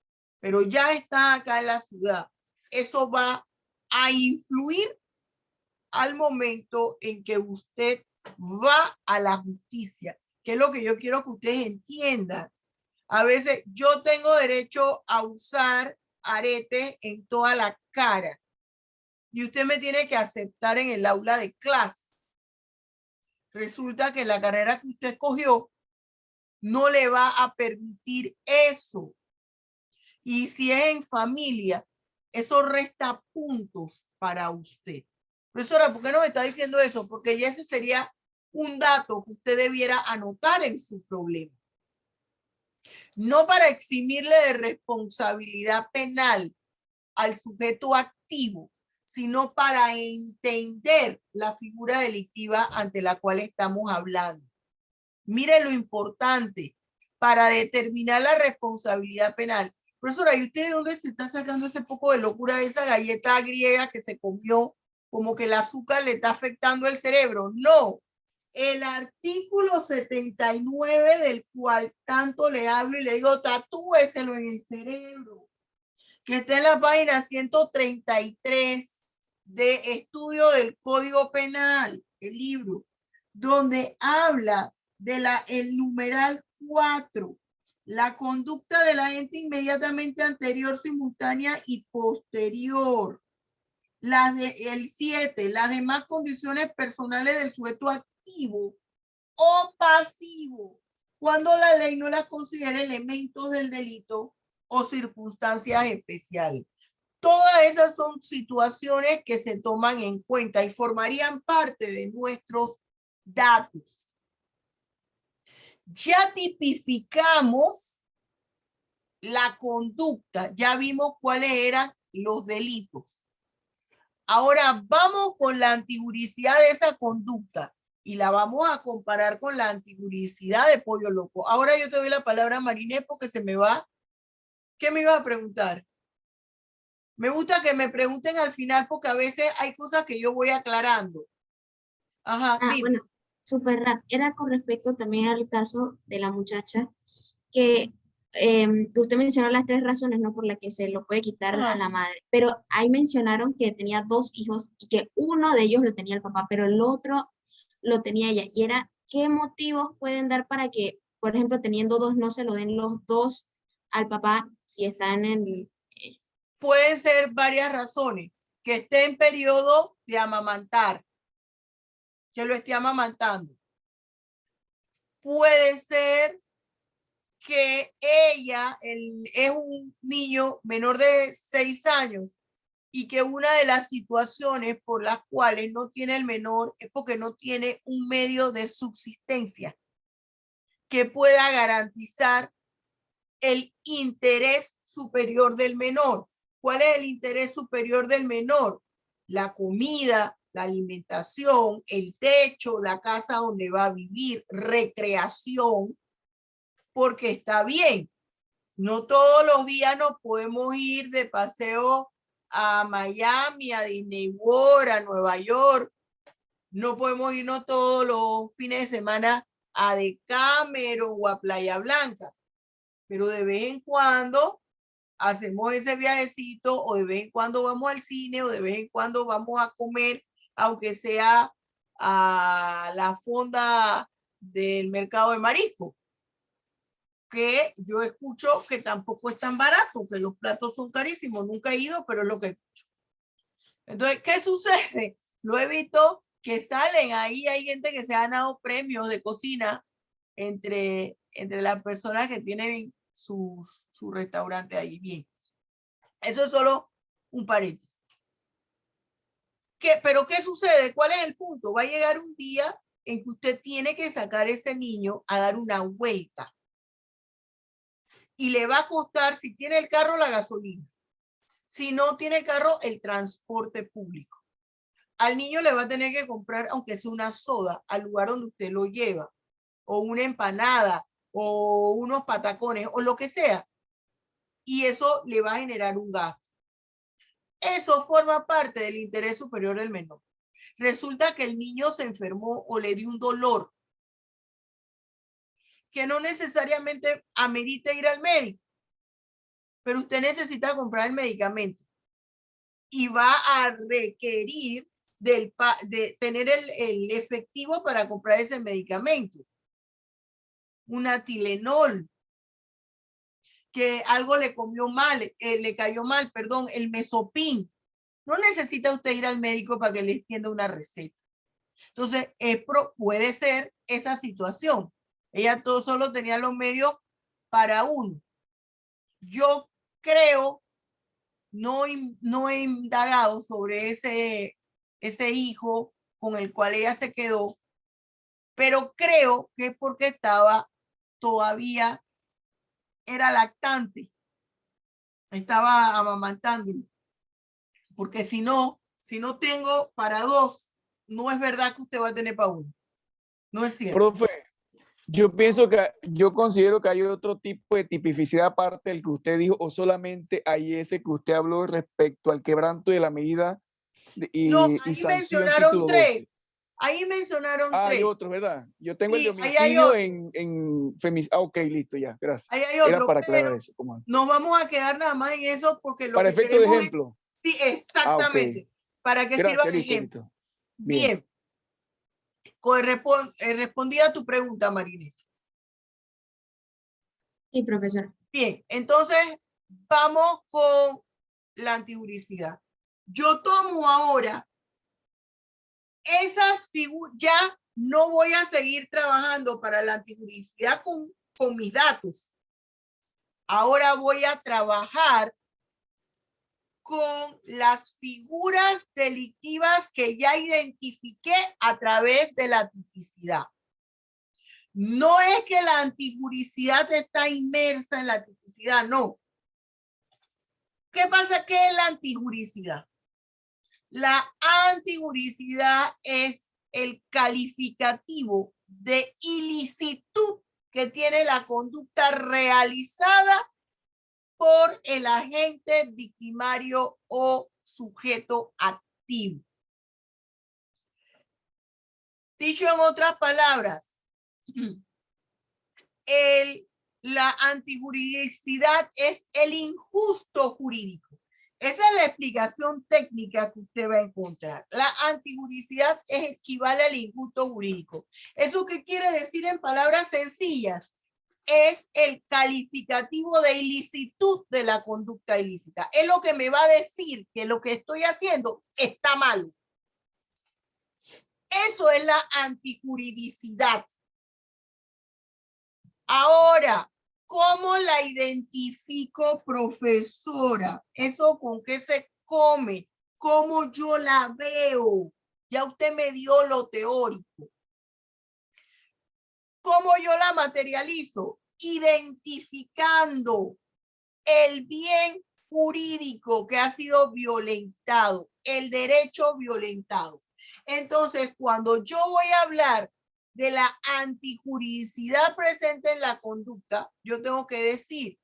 pero ya están acá en la ciudad, eso va a influir al momento en que usted va a la justicia, que es lo que yo quiero que ustedes entiendan. A veces yo tengo derecho a usar aretes en toda la cara y usted me tiene que aceptar en el aula de clase. Resulta que la carrera que usted escogió no le va a permitir eso. Y si es en familia, eso resta puntos para usted. Profesora, ¿por qué no me está diciendo eso? Porque ya ese sería un dato que usted debiera anotar en su problema. No para eximirle de responsabilidad penal al sujeto activo, sino para entender la figura delictiva ante la cual estamos hablando. Mire lo importante, para determinar la responsabilidad penal, Profesora, ¿y usted de dónde se está sacando ese poco de locura de esa galleta griega que se comió? Como que el azúcar le está afectando el cerebro. No. El artículo 79 del cual tanto le hablo y le digo, tatúeselo en el cerebro, que está en la página 133 de Estudio del Código Penal, el libro, donde habla de el numeral 4, la conducta del agente inmediatamente anterior, simultánea y posterior. El 7, las demás condiciones personales del sujeto activo o pasivo, cuando la ley no las considere elementos del delito o circunstancias especiales. Todas esas son situaciones que se toman en cuenta y formarían parte de nuestros datos. Ya tipificamos la conducta, ya vimos cuáles eran los delitos. Ahora vamos con la antijuricidad de esa conducta y la vamos a comparar con la antijuricidad de Pollo Loco. Ahora yo te doy la palabra a Marinés porque se me va. ¿Qué me ibas a preguntar? Me gusta que me pregunten al final porque a veces hay cosas que yo voy aclarando. Ajá, dime. Bueno, súper rápido. Era con respecto también al caso de la muchacha que usted mencionó las 3 razones, ¿no? Por las que se lo puede quitar a la madre, pero ahí mencionaron que tenía 2 hijos y que uno de ellos lo tenía el papá, pero el otro lo tenía ella. Y era, ¿qué motivos pueden dar para que, por ejemplo, teniendo 2, no se lo den los 2 al papá si está en el... Pueden ser varias razones. Que esté en periodo de amamantar, que lo esté amamantando. Puede ser que ella es un niño menor de 6 años y que una de las situaciones por las cuales no tiene el menor es porque no tiene un medio de subsistencia que pueda garantizar el interés superior del menor. ¿Cuál es el interés superior del menor? La comida, la alimentación, el techo, la casa donde va a vivir, recreación, porque está bien. No todos los días nos podemos ir de paseo a Miami, a Disney World, a Nueva York. No podemos irnos todos los fines de semana a Decameron o a Playa Blanca. Pero de vez en cuando hacemos ese viajecito o de vez en cuando vamos al cine o de vez en cuando vamos a comer, aunque sea a la fonda del mercado de marisco, que yo escucho que tampoco es tan barato, que los platos son carísimos. Nunca he ido, pero es lo que escucho. Entonces, ¿qué sucede? Lo he visto que salen ahí, hay gente que se ha ganado premios de cocina entre las personas que tienen su restaurante ahí. Bien, eso es solo un paréntesis. ¿Pero qué sucede? ¿Cuál es el punto? Va a llegar un día en que usted tiene que sacar a ese niño a dar una vuelta. Y le va a costar, si tiene el carro, la gasolina. Si no tiene el carro, el transporte público. Al niño le va a tener que comprar, aunque sea una soda, al lugar donde usted lo lleva, o una empanada, o unos patacones, o lo que sea. Y eso le va a generar un gasto. Eso forma parte del interés superior del menor. Resulta que el niño se enfermó o le dio un dolor que no necesariamente amerita ir al médico, pero usted necesita comprar el medicamento y va a requerir de tener el efectivo para comprar ese medicamento. Una Tilenol, que algo le comió mal, le cayó mal, perdón, el Mesopin. No necesita usted ir al médico para que le extienda una receta. Entonces, puede ser esa situación. Ella solo tenía los medios para uno. Yo creo, no he indagado sobre ese hijo con el cual ella se quedó, pero creo que es porque todavía era lactante, estaba amamantándolo, porque si no tengo para 2, no es verdad que usted va a tener para 1. No es cierto. Profe, Yo considero que hay otro tipo de tipicidad aparte del que usted dijo, o solamente hay ese que usted habló respecto al quebranto de la medida No, y ahí sanción mencionaron título 12. tres. Ahí mencionaron Hay tres. otro, ¿verdad? Yo tengo el Sí, de ahí hay homicidio otro. en femicidio. Ah, ok, listo, ya, gracias. Ahí hay Era otro, para aclarar pero eso. ¿Cómo? nos vamos a quedar nada más en eso porque lo Para que efecto de queremos ejemplo. es, sí, Ah, ok. exactamente, para que sirva Gracias, de listo, ejemplo. listo. Bien. Respondí a tu pregunta, Marinés. Sí, profesor. Bien, entonces vamos con la antijuricidad. Yo tomo ahora esas figuras, ya no voy a seguir trabajando para la antijuricidad con mis datos. Ahora voy a trabajar con las figuras delictivas que ya identifiqué a través de la tipicidad. No es que la antijuricidad está inmersa en la tipicidad, no. ¿Qué pasa? ¿Qué es la antijuricidad? La antijuricidad es el calificativo de ilicitud que tiene la conducta realizada por el agente victimario o sujeto activo. Dicho en otras palabras, la antijuridicidad es el injusto jurídico. Esa es la explicación técnica que usted va a encontrar. La antijuridicidad equivale al injusto jurídico. ¿Eso qué quiere decir en palabras sencillas? Es el calificativo de ilicitud de la conducta ilícita. Es lo que me va a decir que lo que estoy haciendo está malo. Eso es la antijuridicidad. Ahora, ¿cómo la identifico, profesora? ¿Eso con qué se come? ¿Cómo yo la veo? Ya usted me dio lo teórico. ¿Cómo yo la materializo? Identificando el bien jurídico que ha sido violentado, el derecho violentado. Entonces, cuando yo voy a hablar de la antijuridicidad presente en la conducta, yo tengo que decir,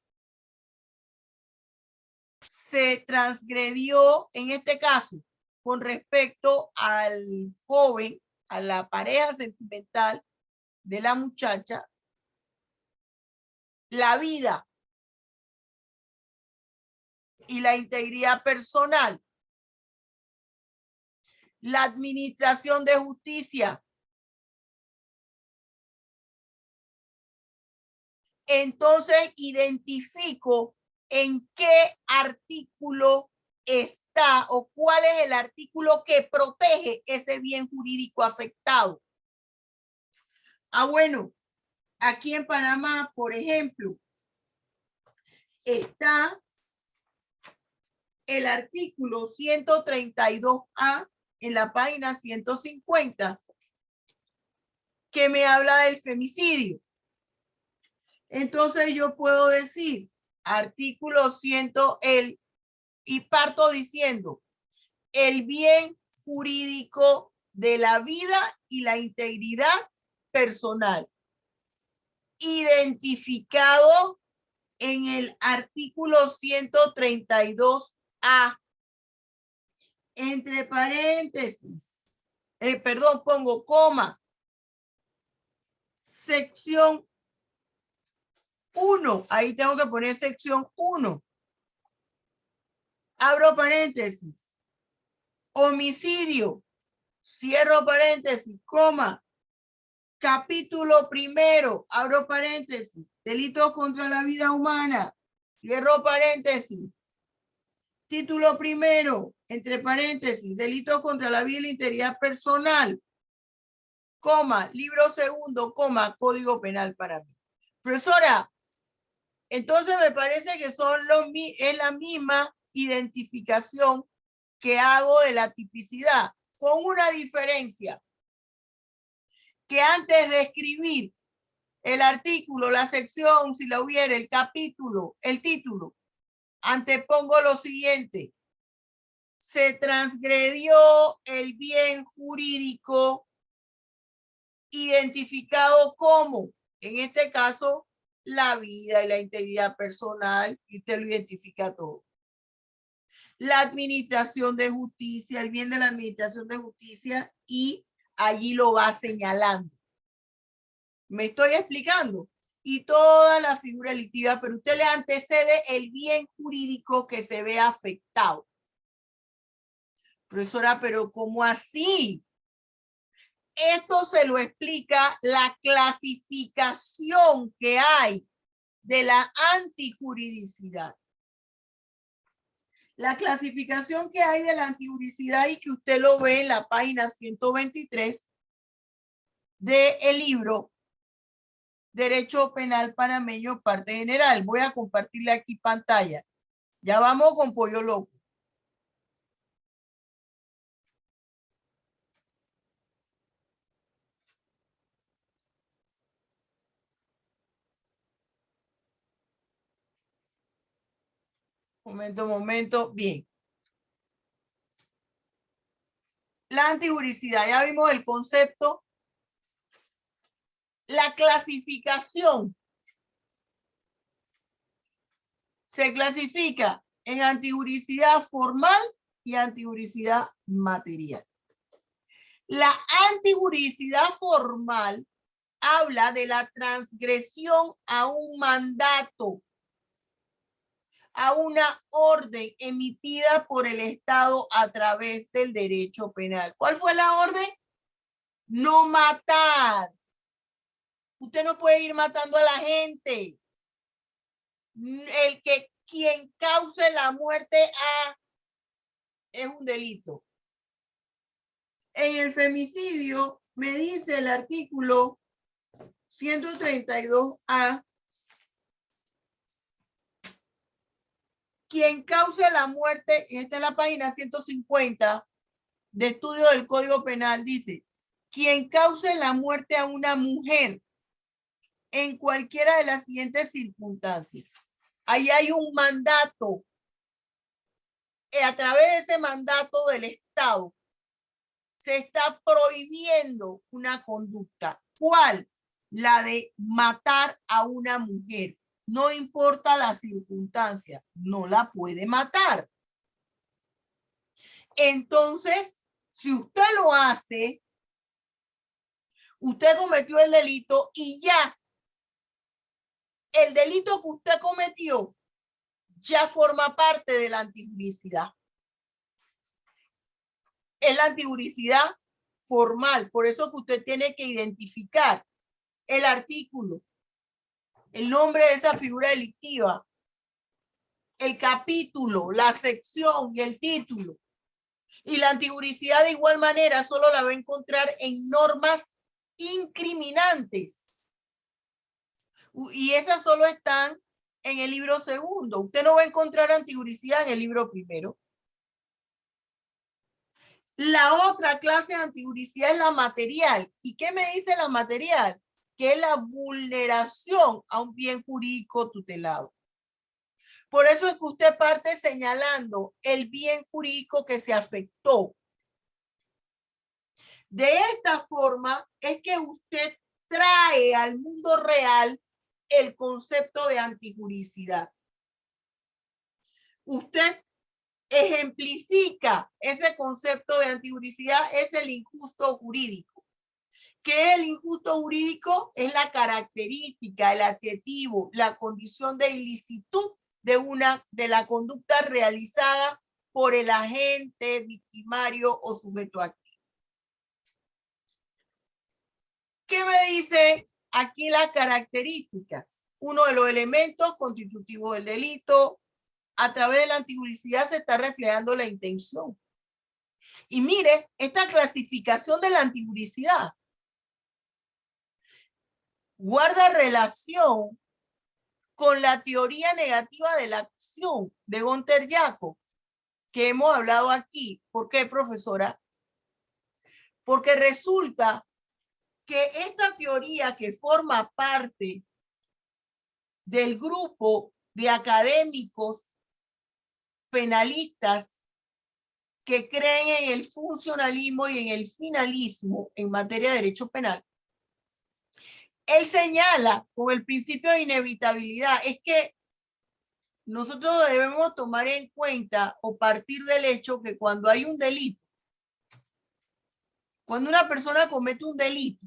se transgredió en este caso con respecto al joven, a la pareja sentimental de la muchacha, la vida y la integridad personal, la administración de justicia. Entonces identifico en qué artículo está o cuál es el artículo que protege ese bien jurídico afectado. Bueno, aquí en Panamá, por ejemplo, está el artículo 132A en la página 150 que me habla del femicidio. Entonces yo puedo decir artículo 100, y parto diciendo el bien jurídico de la vida y la integridad personal, identificado en el artículo 132A, entre paréntesis, pongo coma, sección 1, ahí tengo que poner sección 1. Abro paréntesis. Homicidio. Cierro paréntesis, coma. Capítulo primero. Abro paréntesis. Delitos contra la vida humana. Cierro paréntesis. Título primero. Entre paréntesis. Delitos contra la vida y la integridad personal. Coma. Libro segundo, coma. Código penal para mí. Profesora, entonces me parece que es la misma identificación que hago de la tipicidad, con una diferencia, que antes de escribir el artículo, la sección, si la hubiera, el capítulo, el título, antepongo lo siguiente: se transgredió el bien jurídico identificado como En este caso, la vida y la integridad personal, y usted lo identifica todo. La administración de justicia, el bien de la administración de justicia, y allí lo va señalando. ¿Me estoy explicando? Y toda la figura delictiva, pero usted le antecede el bien jurídico que se ve afectado. Profesora, pero ¿cómo así? Esto se lo explica la clasificación que hay de la antijuridicidad. La clasificación que hay de la antijuridicidad y que usted lo ve en la página 123 del libro Derecho Penal Panameño, parte general. Voy a compartirle aquí pantalla. Ya vamos con Pollo Loco. Momento. Bien. La antijuridicidad, ya vimos el concepto. La clasificación se clasifica en antijuridicidad formal y antijuridicidad material. La antijuridicidad formal habla de la transgresión a un mandato, a una orden emitida por el Estado a través del derecho penal. ¿Cuál fue la orden? No matar. Usted no puede ir matando a la gente. Quien cause la muerte es un delito. En el femicidio me dice el artículo 132A, quien cause la muerte, y esta es la página 150 de estudio del Código Penal, dice, quien cause la muerte a una mujer en cualquiera de las siguientes circunstancias. Ahí hay un mandato. A través de ese mandato del Estado se está prohibiendo una conducta. ¿Cuál? La de matar a una mujer. No importa la circunstancia, no la puede matar. Entonces, si usted lo hace, usted cometió el delito y ya el delito que usted cometió ya forma parte de la antijuridicidad. Es la antijuridicidad formal, por eso que usted tiene que identificar el artículo, el nombre de esa figura delictiva, el capítulo, la sección y el título. Y la antijuridicidad de igual manera solo la va a encontrar en normas incriminantes. Y esas solo están en el libro segundo. Usted no va a encontrar antijuridicidad en el libro primero. La otra clase de antijuridicidad es la material. ¿Y qué me dice la material? Que es la vulneración a un bien jurídico tutelado. Por eso es que usted parte señalando el bien jurídico que se afectó. De esta forma es que usted trae al mundo real el concepto de antijuridicidad. Usted ejemplifica ese concepto de antijuridicidad, es el injusto jurídico. ¿Qué es el injusto jurídico? Es la característica, el adjetivo, la condición de ilicitud de la conducta realizada por el agente, victimario o sujeto activo. ¿Qué me dice aquí las características? Uno de los elementos constitutivos del delito. A través de la antijuridicidad se está reflejando la intención. Y mire, esta clasificación de la antijuridicidad guarda relación con la teoría negativa de la acción de Gonter-Jacob, que hemos hablado aquí. ¿Por qué, profesora? Porque resulta que esta teoría, que forma parte del grupo de académicos penalistas que creen en el funcionalismo y en el finalismo en materia de derecho penal, Él señala con el principio de inevitabilidad, es que nosotros debemos tomar en cuenta o partir del hecho que cuando hay un delito, cuando una persona comete un delito,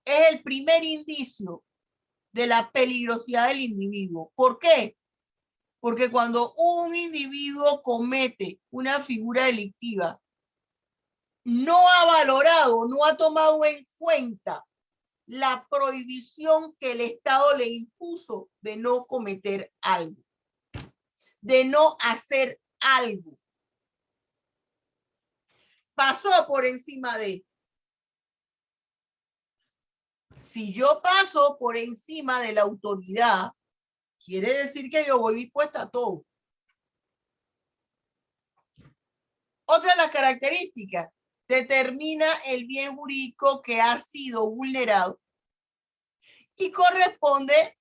es el primer indicio de la peligrosidad del individuo. ¿Por qué? Porque cuando un individuo comete una figura delictiva, no ha valorado, no ha tomado en cuenta la prohibición que el Estado le impuso de no cometer algo, de no hacer algo. Pasó por encima de. Si yo paso por encima de la autoridad, quiere decir que yo voy dispuesta a todo. Otra de las características, determina el bien jurídico que ha sido vulnerado y corresponde,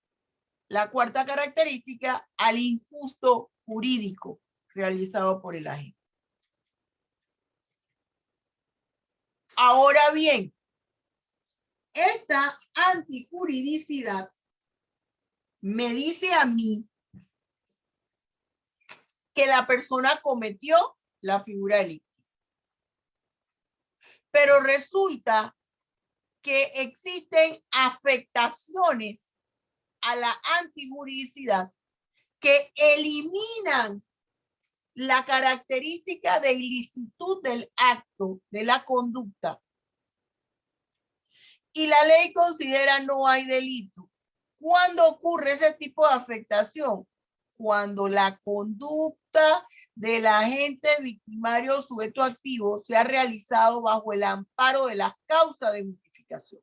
la cuarta característica, al injusto jurídico realizado por el agente. Ahora bien, esta antijuridicidad me dice a mí que la persona cometió la figura delictiva. Pero resulta que existen afectaciones a la antijuridicidad que eliminan la característica de ilicitud del acto, de la conducta. Y la ley considera no hay delito. ¿Cuándo ocurre ese tipo de afectación? Cuando la conducta del agente victimario sujeto activo se ha realizado bajo el amparo de las causas de justificación.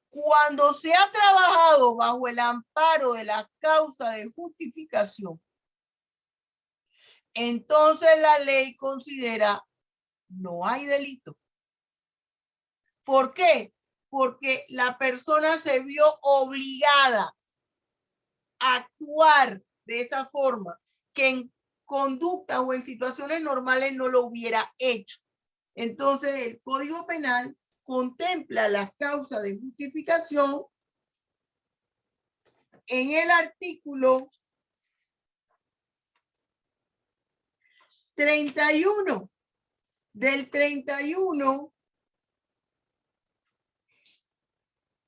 Cuando se ha trabajado bajo el amparo de las causas de justificación, entonces la ley considera no hay delito. ¿Por qué? Porque la persona se vio obligada a actuar de esa forma que en conducta o en situaciones normales no lo hubiera hecho. Entonces el Código Penal contempla las causas de justificación en el artículo 31. Del 31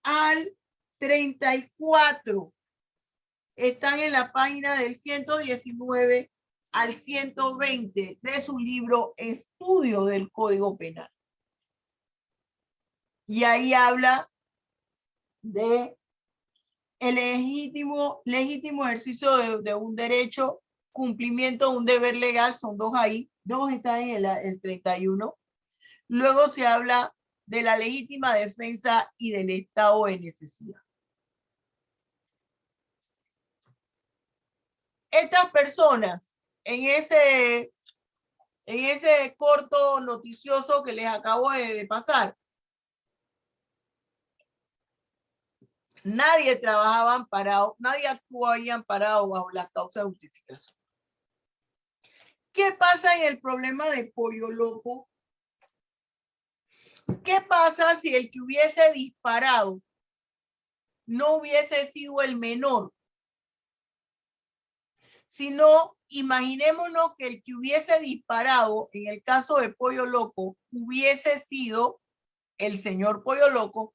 al 34. Están en la página del 119 al 120 de su libro Estudio del Código Penal. Y ahí habla de el legítimo ejercicio de un derecho, cumplimiento de un deber legal, son dos ahí, dos están en el 31. Luego se habla de la legítima defensa y del estado de necesidad. Estas personas, en ese corto noticioso que les acabo de pasar, nadie trabajaba amparado, nadie actuaba ahí amparado bajo la causa de justificación. ¿Qué pasa en el problema de Pollo Loco? ¿Qué pasa si el que hubiese disparado no hubiese sido el menor? Sino, imaginémonos que el que hubiese disparado en el caso de Pollo Loco hubiese sido el señor Pollo Loco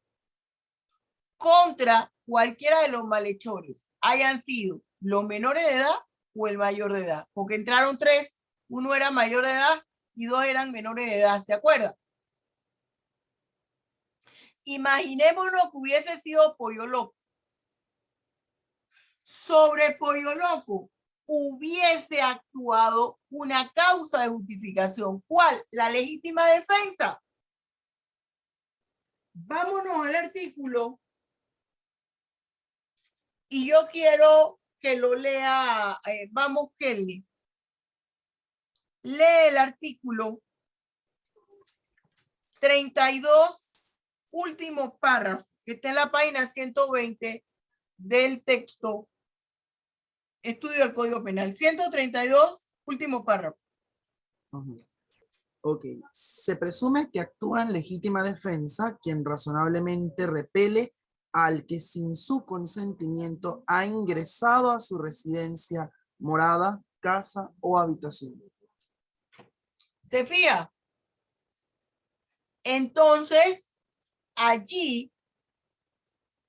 contra cualquiera de los malhechores, hayan sido los menores de edad o el mayor de edad, porque entraron tres, uno era mayor de edad y dos eran menores de edad, ¿se acuerdan? Imaginémonos que hubiese sido Pollo Loco. Sobre Pollo Loco hubiese actuado una causa de justificación. ¿Cuál? La legítima defensa. Vámonos al artículo y yo quiero que lo lea, vamos Kelly. Lee el artículo 32, último párrafo, que está en la página 120 del texto Estudio del Código Penal. 132, último párrafo. Ok. Se presume que actúa en legítima defensa quien razonablemente repele al que sin su consentimiento ha ingresado a su residencia, morada, casa o habitación. ¿Se fija? Entonces, allí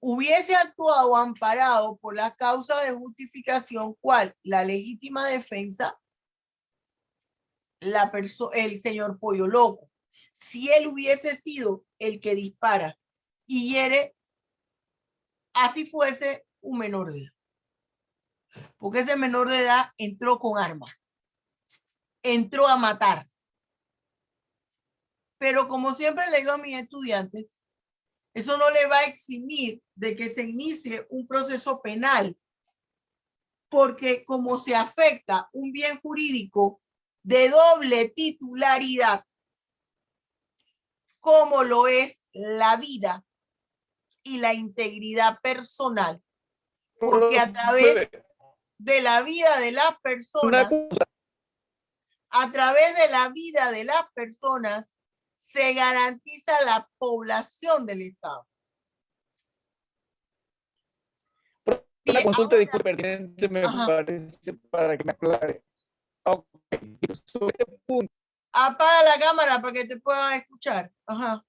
hubiese actuado amparado por la causa de justificación, ¿cuál? La legítima defensa, el señor Pollo Loco. Si él hubiese sido el que dispara y hiere, así fuese un menor de edad. Porque ese menor de edad entró con armas, entró a matar. Pero como siempre le digo a mis estudiantes, eso no le va a eximir de que se inicie un proceso penal, porque como se afecta un bien jurídico de doble titularidad, como lo es la vida y la integridad personal, porque a través de la vida de las personas, se garantiza la población del Estado. Una consulta de pertinente me parece para que me aclare. Okay. Sobre este punto. Apaga la cámara para que te puedan escuchar. Ajá.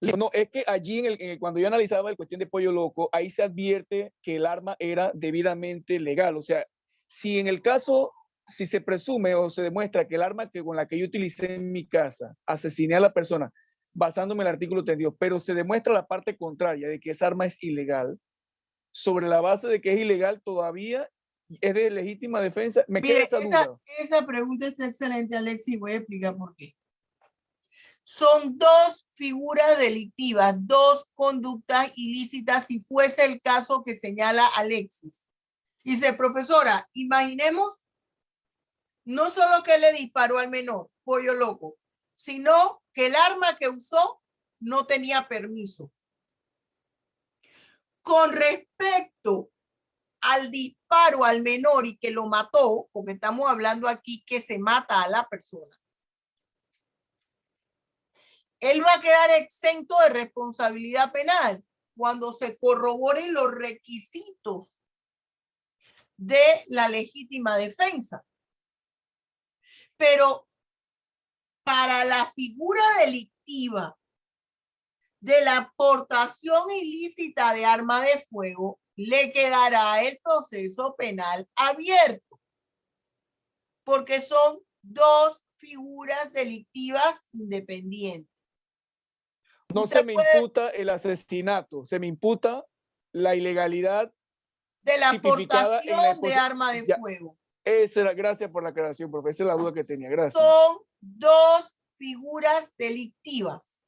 No, es que allí cuando yo analizaba la cuestión de Pollo Loco, ahí se advierte que el arma era debidamente legal. O sea, si en el caso, si se presume o se demuestra que el arma con la que yo utilicé en mi casa, asesiné a la persona, basándome en el artículo 32, pero se demuestra la parte contraria de que esa arma es ilegal, sobre la base de que es ilegal todavía es de legítima defensa, queda esa duda. Esa pregunta está excelente, Alexis, voy a explicar por qué. Son dos figuras delictivas, dos conductas ilícitas, si fuese el caso que señala Alexis. Dice, profesora, imaginemos no solo que le disparó al menor, Pollo Loco, sino que el arma que usó no tenía permiso. Con respecto al disparo al menor y que lo mató, porque estamos hablando aquí que se mata a la persona, él va a quedar exento de responsabilidad penal cuando se corroboren los requisitos de la legítima defensa. Pero para la figura delictiva de la aportación ilícita de arma de fuego, le quedará el proceso penal abierto, porque son dos figuras delictivas independientes. No se me imputa el asesinato, se me imputa la ilegalidad de la aportación de arma de fuego. Esa era, gracias por la aclaración, profe. Esa es la duda que tenía. Gracias. Son dos figuras delictivas.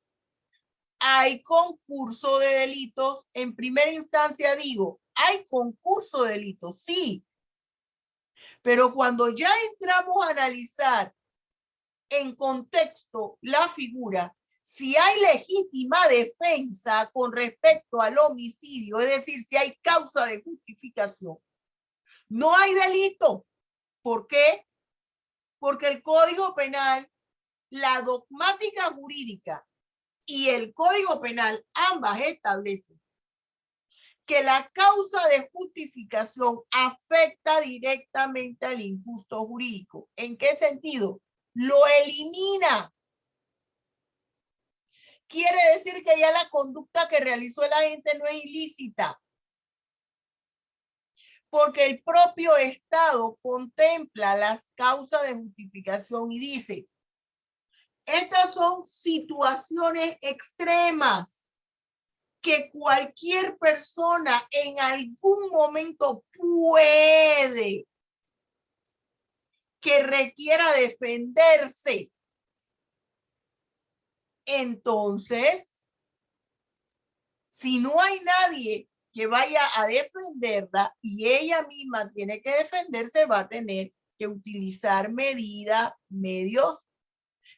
Hay concurso de delitos. En primera instancia digo, hay concurso de delitos, sí. Pero cuando ya entramos a analizar en contexto la figura, si hay legítima defensa con respecto al homicidio, es decir, si hay causa de justificación, no hay delito. ¿Por qué? Porque el Código Penal, la dogmática jurídica y el Código Penal, ambas establecen que la causa de justificación afecta directamente al injusto jurídico. ¿En qué sentido? Lo elimina. Quiere decir que ya la conducta que realizó el agente no es ilícita, porque el propio Estado contempla las causas de justificación y dice, estas son situaciones extremas que cualquier persona en algún momento puede que requiera defenderse. Entonces, si no hay nadie que vaya a defenderla y ella misma tiene que defenderse, va a tener que utilizar medios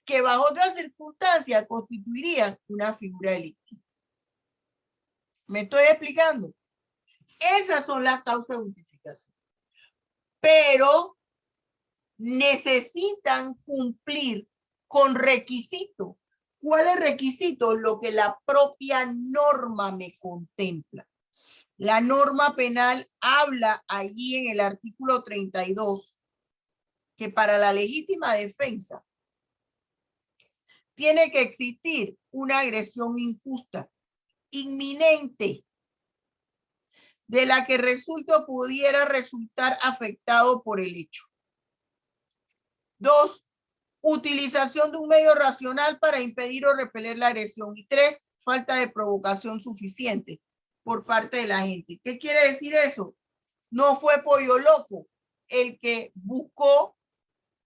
que bajo otras circunstancias constituirían una figura delictiva. ¿Me estoy explicando? Esas son las causas de justificación. Pero necesitan cumplir con requisitos. ¿Cuál es el requisito? Lo que la propia norma me contempla. La norma penal habla allí en el artículo 32 que para la legítima defensa tiene que existir una agresión injusta, inminente, de la que resulte o pudiera resultar afectado por el hecho. 2, utilización de un medio racional para impedir o repeler la agresión. Y 3, falta de provocación suficiente por parte de la gente. ¿Qué quiere decir eso? No fue Pollo Loco el que buscó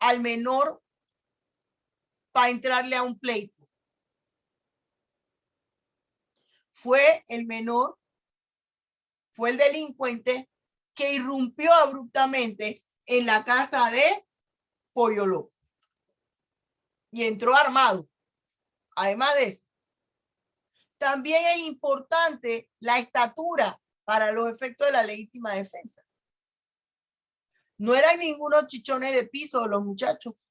al menor para entrarle a un pleito. Fue el menor, fue el delincuente que irrumpió abruptamente en la casa de Pollo Loco y entró armado. Además de eso, también es importante la estatura para los efectos de la legítima defensa. No eran ningunos chichones de piso los muchachos.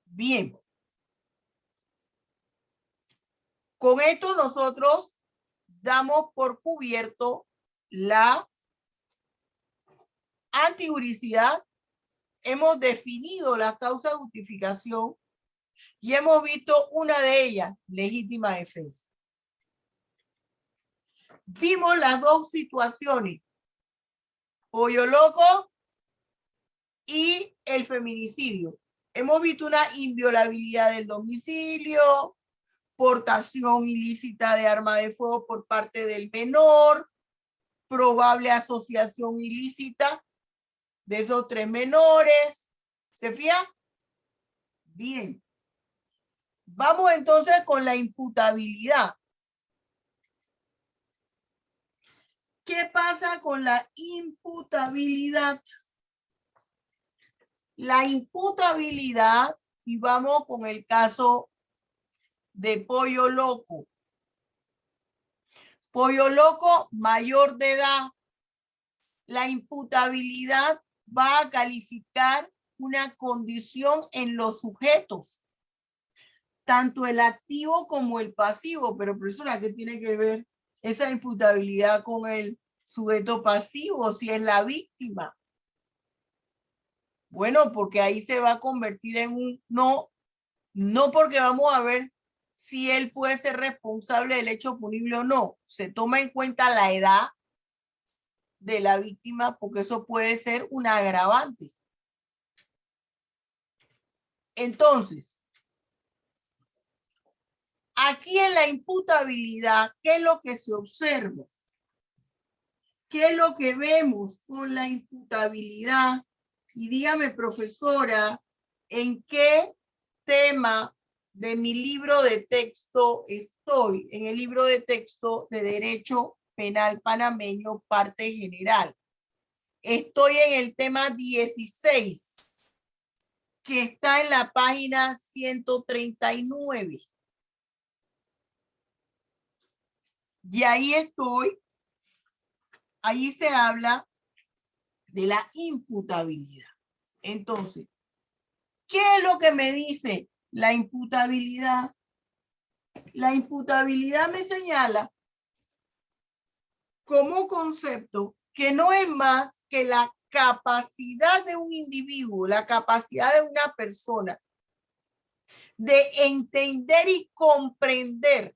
Bien. Con esto nosotros damos por cubierto la antijuricidad, hemos definido las causas de justificación y hemos visto una de ellas, legítima defensa. Vimos las dos situaciones, Pollo Loco y el feminicidio. Hemos visto una inviolabilidad del domicilio, portación ilícita de arma de fuego por parte del menor, probable asociación ilícita de esos 3 menores. ¿Se fija? Bien. Vamos entonces con la imputabilidad. ¿Qué pasa con la imputabilidad? La imputabilidad, y vamos con el caso de Pollo Loco. Pollo Loco, mayor de edad. La imputabilidad va a calificar una condición en los sujetos, tanto el activo como el pasivo. Pero profesora, ¿qué tiene que ver esa imputabilidad con el sujeto pasivo si es la víctima? Bueno, porque ahí se va a convertir en un no porque vamos a ver si él puede ser responsable del hecho punible o no. Se toma en cuenta la edad de la víctima porque eso puede ser un agravante. Entonces, aquí en la imputabilidad, ¿qué es lo que se observa? ¿Qué es lo que vemos con la imputabilidad? Y dígame, profesora, ¿en qué tema de mi libro de texto estoy? En el libro de texto de Derecho Penal Panameño, parte general. Estoy en el tema 16, que está en la página 139. Y ahí estoy. Ahí se habla de la imputabilidad. Entonces, ¿qué es lo que me dice la imputabilidad? La imputabilidad me señala como concepto que no es más que la capacidad de un individuo, la capacidad de una persona de entender y comprender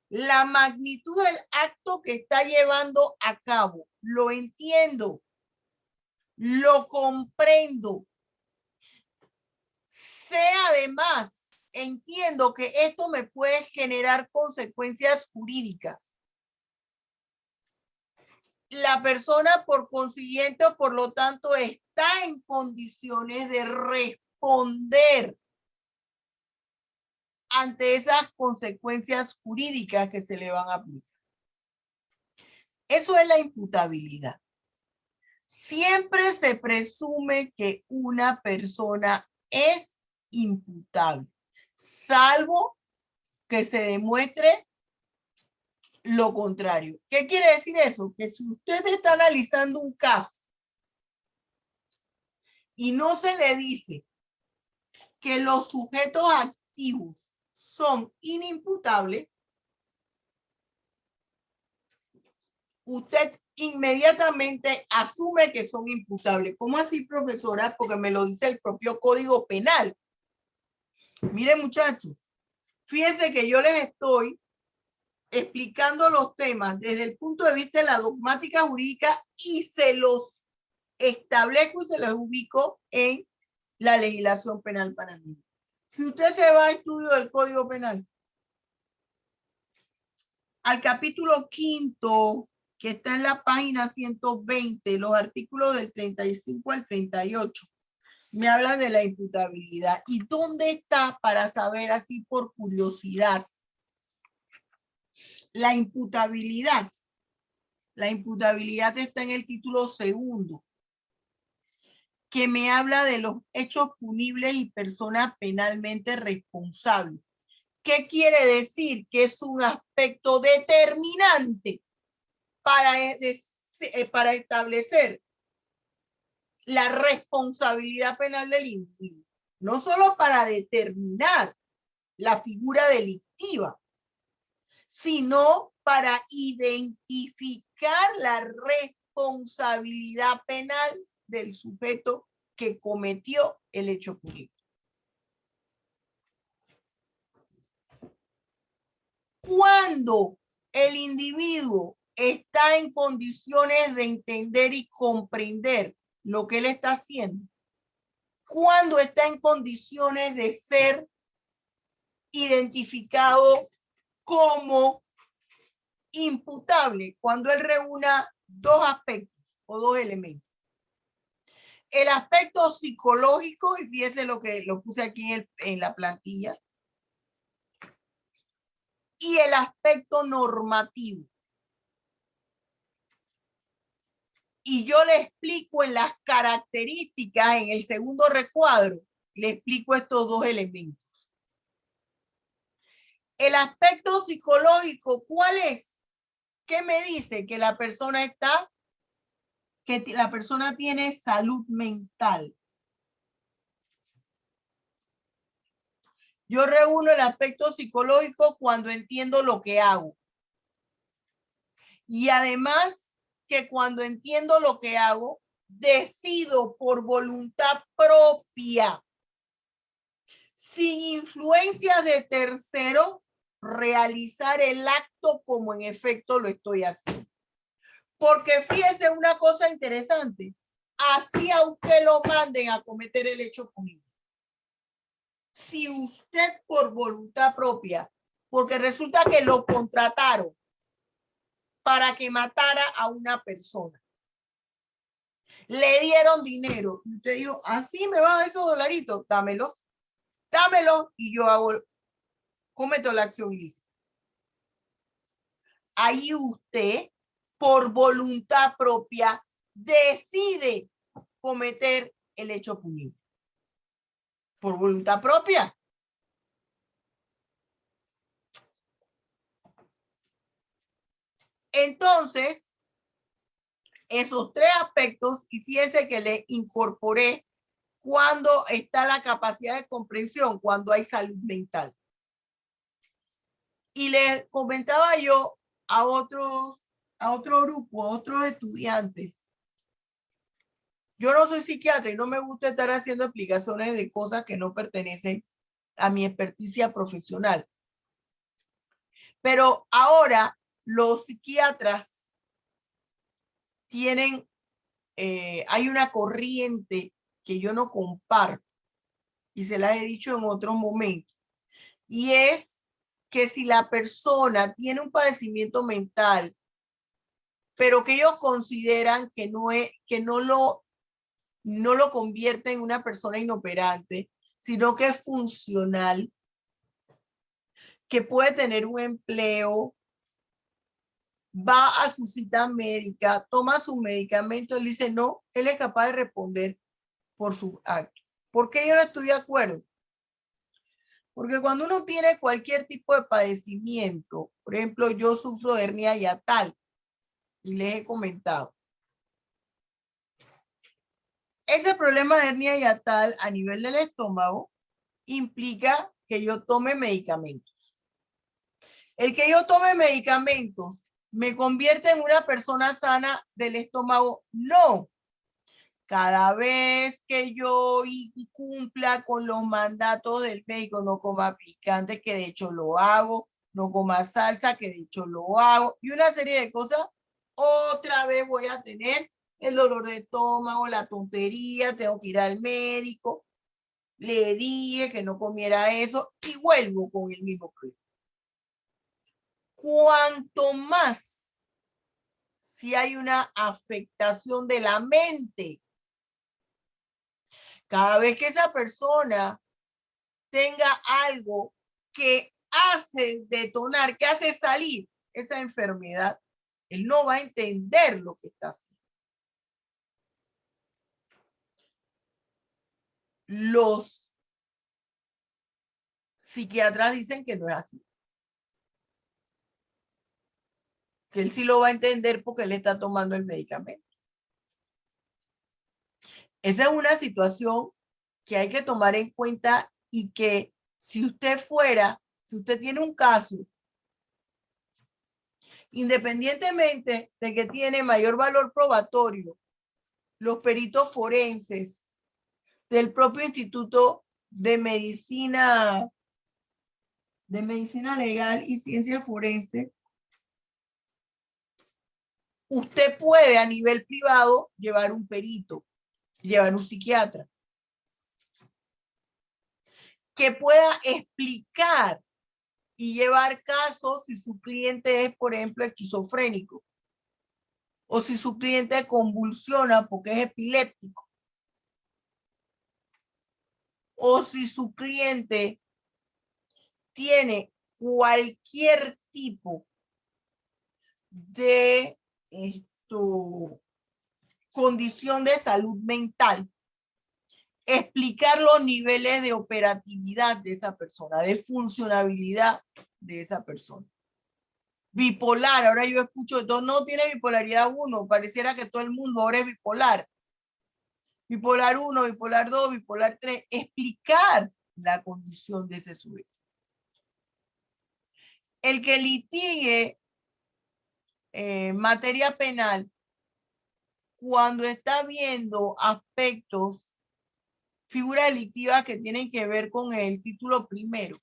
la magnitud del acto que está llevando a cabo. Lo entiendo, lo comprendo. Sé además, entiendo que esto me puede generar consecuencias jurídicas. La persona, por consiguiente, por lo tanto, está en condiciones de responder ante esas consecuencias jurídicas que se le van a aplicar. Eso es la imputabilidad. Siempre se presume que una persona es imputable, salvo que se demuestre lo contrario. ¿Qué quiere decir eso? Que si usted está analizando un caso y no se le dice que los sujetos activos son inimputables, usted inmediatamente asume que son imputables. ¿Cómo así, profesora? Porque me lo dice el propio Código Penal. Miren, muchachos, fíjense que yo les estoy explicando los temas desde el punto de vista de la dogmática jurídica y se los establezco y se los ubico en la legislación penal panameña. Si usted se va a estudio del Código Penal, al capítulo 5, que está en la página 120, los artículos del 35 al 38, me hablan de la imputabilidad. ¿Y dónde está, para saber así por curiosidad, la imputabilidad? La imputabilidad está en el título 2, que me habla de los hechos punibles y personas penalmente responsables. ¿Qué quiere decir? Que es un aspecto determinante para establecer la responsabilidad penal del individuo, no solo para determinar la figura delictiva, sino para identificar la responsabilidad penal del sujeto que cometió el hecho punible. Cuando el individuo está en condiciones de entender y comprender lo que él está haciendo, cuando está en condiciones de ser identificado como imputable, cuando él reúna dos aspectos o dos elementos. El aspecto psicológico, y fíjese lo que lo puse aquí en la plantilla, y el aspecto normativo. Y yo le explico en las características, en el segundo recuadro, le explico estos dos elementos. El aspecto psicológico, ¿cuál es? ¿Qué me dice? Que la persona tiene salud mental. Yo reúno el aspecto psicológico cuando entiendo lo que hago. Y además que cuando entiendo lo que hago, decido por voluntad propia, sin influencia de tercero, realizar el acto como en efecto lo estoy haciendo. Porque fíjese una cosa interesante, así a usted lo manden a cometer el hecho punible. Si usted por voluntad propia, porque resulta que lo contrataron para que matara a una persona, le dieron dinero, y usted dijo, así me va a dar esos dolaritos, dámelos, y yo cometo la acción ilícita. Ahí usted, por voluntad propia, decide cometer el hecho punible. Por voluntad propia. Entonces, esos tres aspectos, y fíjense que le incorporé cuando está la capacidad de comprensión, cuando hay salud mental. Y le comentaba yo a otro grupo, a otros estudiantes. Yo no soy psiquiatra y no me gusta estar haciendo explicaciones de cosas que no pertenecen a mi experticia profesional. Pero ahora los psiquiatras tienen, hay una corriente que yo no comparto y se la he dicho en otros momentos. Y es que si la persona tiene un padecimiento mental, pero que ellos consideran que no lo convierte en una persona inoperante, sino que es funcional, que puede tener un empleo, va a su cita médica, toma su medicamento, él dice no, él es capaz de responder por su acto. ¿Por qué yo no estoy de acuerdo? Porque cuando uno tiene cualquier tipo de padecimiento, por ejemplo, yo sufro de hernia hiatal y les he comentado. Ese problema de hernia hiatal a nivel del estómago implica que yo tome medicamentos. El que yo tome medicamentos me convierte en una persona sana del estómago. No. Cada vez que yo cumpla con los mandatos del médico, no coma picante, que de hecho lo hago, no coma salsa, que de hecho lo hago, y una serie de cosas, otra vez voy a tener el dolor de estómago, la tontería, tengo que ir al médico, le dije que no comiera eso y vuelvo con el mismo problema. Cuanto más si hay una afectación de la mente, cada vez que esa persona tenga algo que hace detonar, que hace salir esa enfermedad, él no va a entender lo que está haciendo. Los psiquiatras dicen que no es así. Que él sí lo va a entender porque él está tomando el medicamento. Esa es una situación que hay que tomar en cuenta y que si usted tiene un caso, independientemente de que tiene mayor valor probatorio, los peritos forenses del propio Instituto de Medicina Legal y Ciencia Forense, usted puede a nivel privado llevar un perito, llevar un psiquiatra, que pueda explicar y llevar casos si su cliente es, por ejemplo, esquizofrénico, o si su cliente convulsiona porque es epiléptico, o si su cliente tiene cualquier tipo de condición de salud mental, explicar los niveles de operatividad de esa persona, de funcionabilidad de esa persona. Bipolar, ahora yo escucho, no tiene bipolaridad 1, pareciera que todo el mundo ahora es bipolar. Bipolar 1, bipolar 2, bipolar 3, explicar la condición de ese sujeto. El que litigue materia penal, cuando está viendo aspectos, figuras delictivas que tienen que ver con el título primero,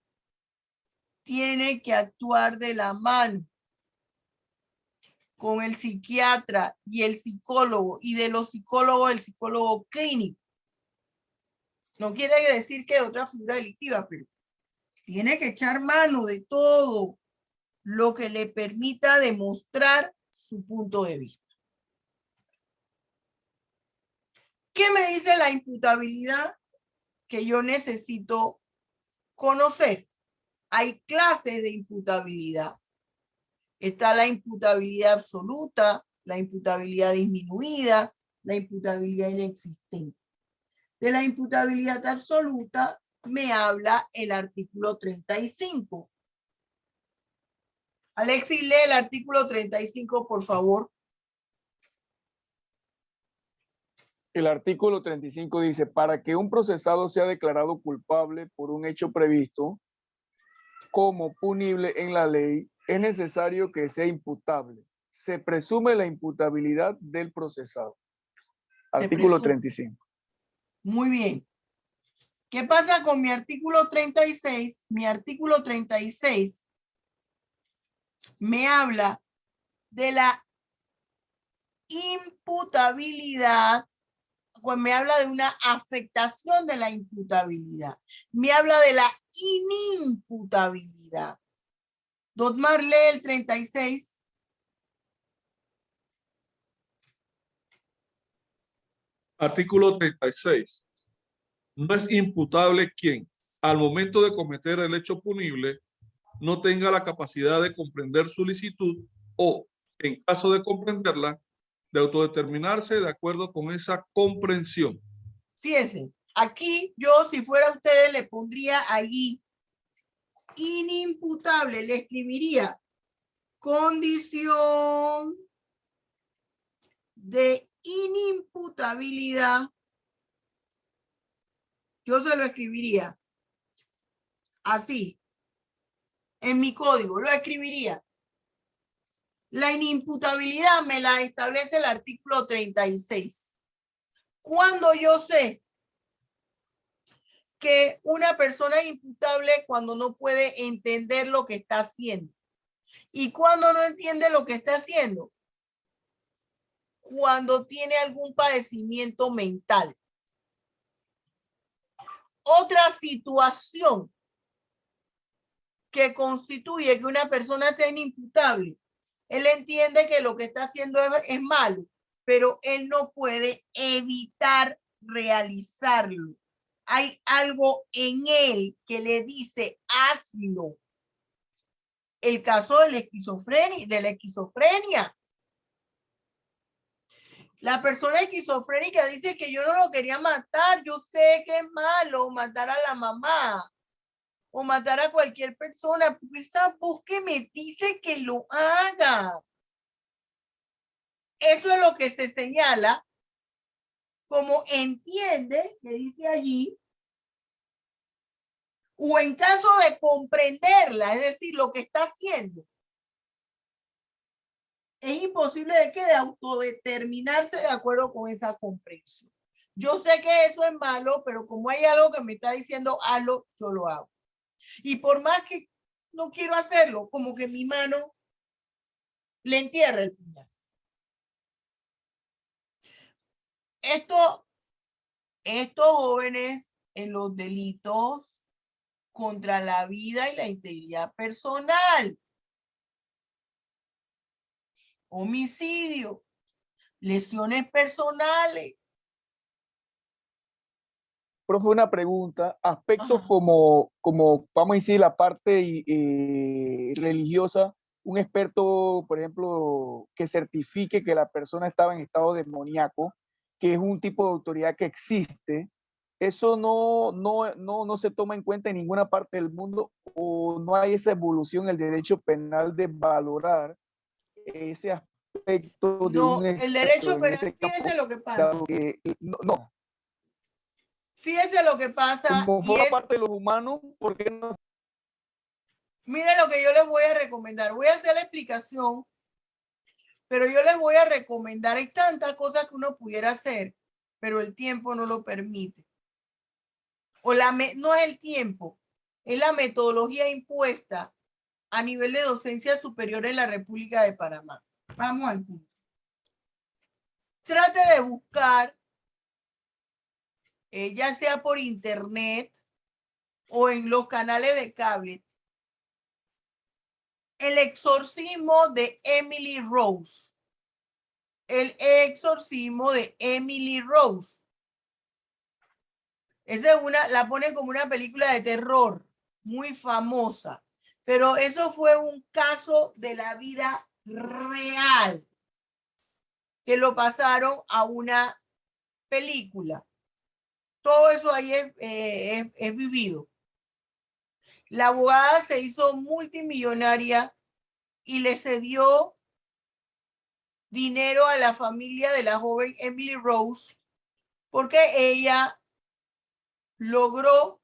tiene que actuar de la mano con el psiquiatra y el psicólogo, y de los psicólogos, el psicólogo clínico. No quiere decir que otra figura delictiva, pero tiene que echar mano de todo lo que le permita demostrar su punto de vista. ¿Qué me dice la imputabilidad que yo necesito conocer? Hay clases de imputabilidad. Está la imputabilidad absoluta, la imputabilidad disminuida, la imputabilidad inexistente. De la imputabilidad absoluta me habla el artículo 35. Alexis, lee el artículo 35, por favor. El artículo 35 dice, para que un procesado sea declarado culpable por un hecho previsto como punible en la ley, es necesario que sea imputable. Se presume la imputabilidad del procesado. Artículo 35. Muy bien. ¿Qué pasa con mi artículo 36? Mi artículo 36 me habla de la imputabilidad, pues me habla de una afectación de la imputabilidad. Me habla de la inimputabilidad. Dotmar, lee el 36. Artículo 36. No es imputable quien, al momento de cometer el hecho punible, no tenga la capacidad de comprender su licitud o, en caso de comprenderla, de autodeterminarse de acuerdo con esa comprensión. Fíjense, aquí yo, si fuera ustedes, le pondría allí inimputable, le escribiría condición de inimputabilidad Yo se lo escribiría así. En mi código lo escribiría. La inimputabilidad me la establece el artículo 36. Cuando yo sé que una persona es imputable cuando no puede entender lo que está haciendo. ¿Y cuando no entiende lo que está haciendo? Cuando tiene algún padecimiento mental. Otra situación que constituye que una persona sea inimputable, él entiende que lo que está haciendo es malo, pero él no puede evitar realizarlo. Hay algo en él que le dice, hazlo. El caso de la esquizofrenia. La persona esquizofrénica dice que yo no lo quería matar. Yo sé que es malo matar a la mamá o matar a cualquier persona. Pero esa voz que me dice que lo haga. Eso es lo que se señala como entiende, me dice allí, o en caso de comprenderla, es decir, lo que está haciendo. Es imposible de autodeterminarse de acuerdo con esa comprensión. Yo sé que eso es malo, pero como hay algo que me está diciendo, hazlo, yo lo hago. Y por más que no quiero hacerlo, como que mi mano le entierra el puñal. Estos jóvenes en los delitos contra la vida y la integridad personal, homicidio, lesiones personales. Profe, una pregunta, aspectos Ajá. como vamos a decir, la parte religiosa, un experto, por ejemplo, que certifique que la persona estaba en estado demoníaco, que es un tipo de autoridad que existe, ¿eso no se toma en cuenta en ninguna parte del mundo o no hay esa evolución en el derecho penal de valorar ese aspecto de un No, el derecho experto en penal, ese campo? fíjese lo que pasa. Dado que, no, Fíjese lo que pasa como y forma es, parte de los humanos, ¿por qué no? mire lo que yo les voy a recomendar. Voy a hacer la explicación, pero yo les voy a recomendar. Hay tantas cosas que uno pudiera hacer, pero el tiempo no lo permite. No es el tiempo, es la metodología impuesta a nivel de docencia superior en la República de Panamá. Vamos al punto. Trate de buscar, ya sea por internet o en los canales de cable, el exorcismo de Emily Rose. El exorcismo de Emily Rose. Esa es la ponen como una película de terror muy famosa, pero eso fue un caso de la vida real que lo pasaron a una película. Todo eso ahí es vivido. La abogada se hizo multimillonaria y le cedió dinero a la familia de la joven Emily Rose porque ella logró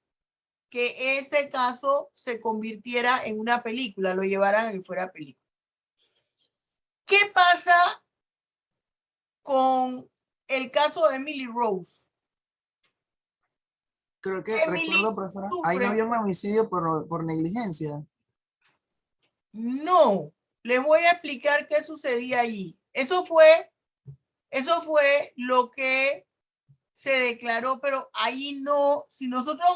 que ese caso se convirtiera en una película, lo llevaran a que fuera película. ¿Qué pasa con el caso de Emily Rose? Creo que Emily recuerdo, profesora, ahí no sufre. había un homicidio por negligencia. No, les voy a explicar qué sucedía allí. Eso fue lo que se declaró, pero ahí no, si nosotros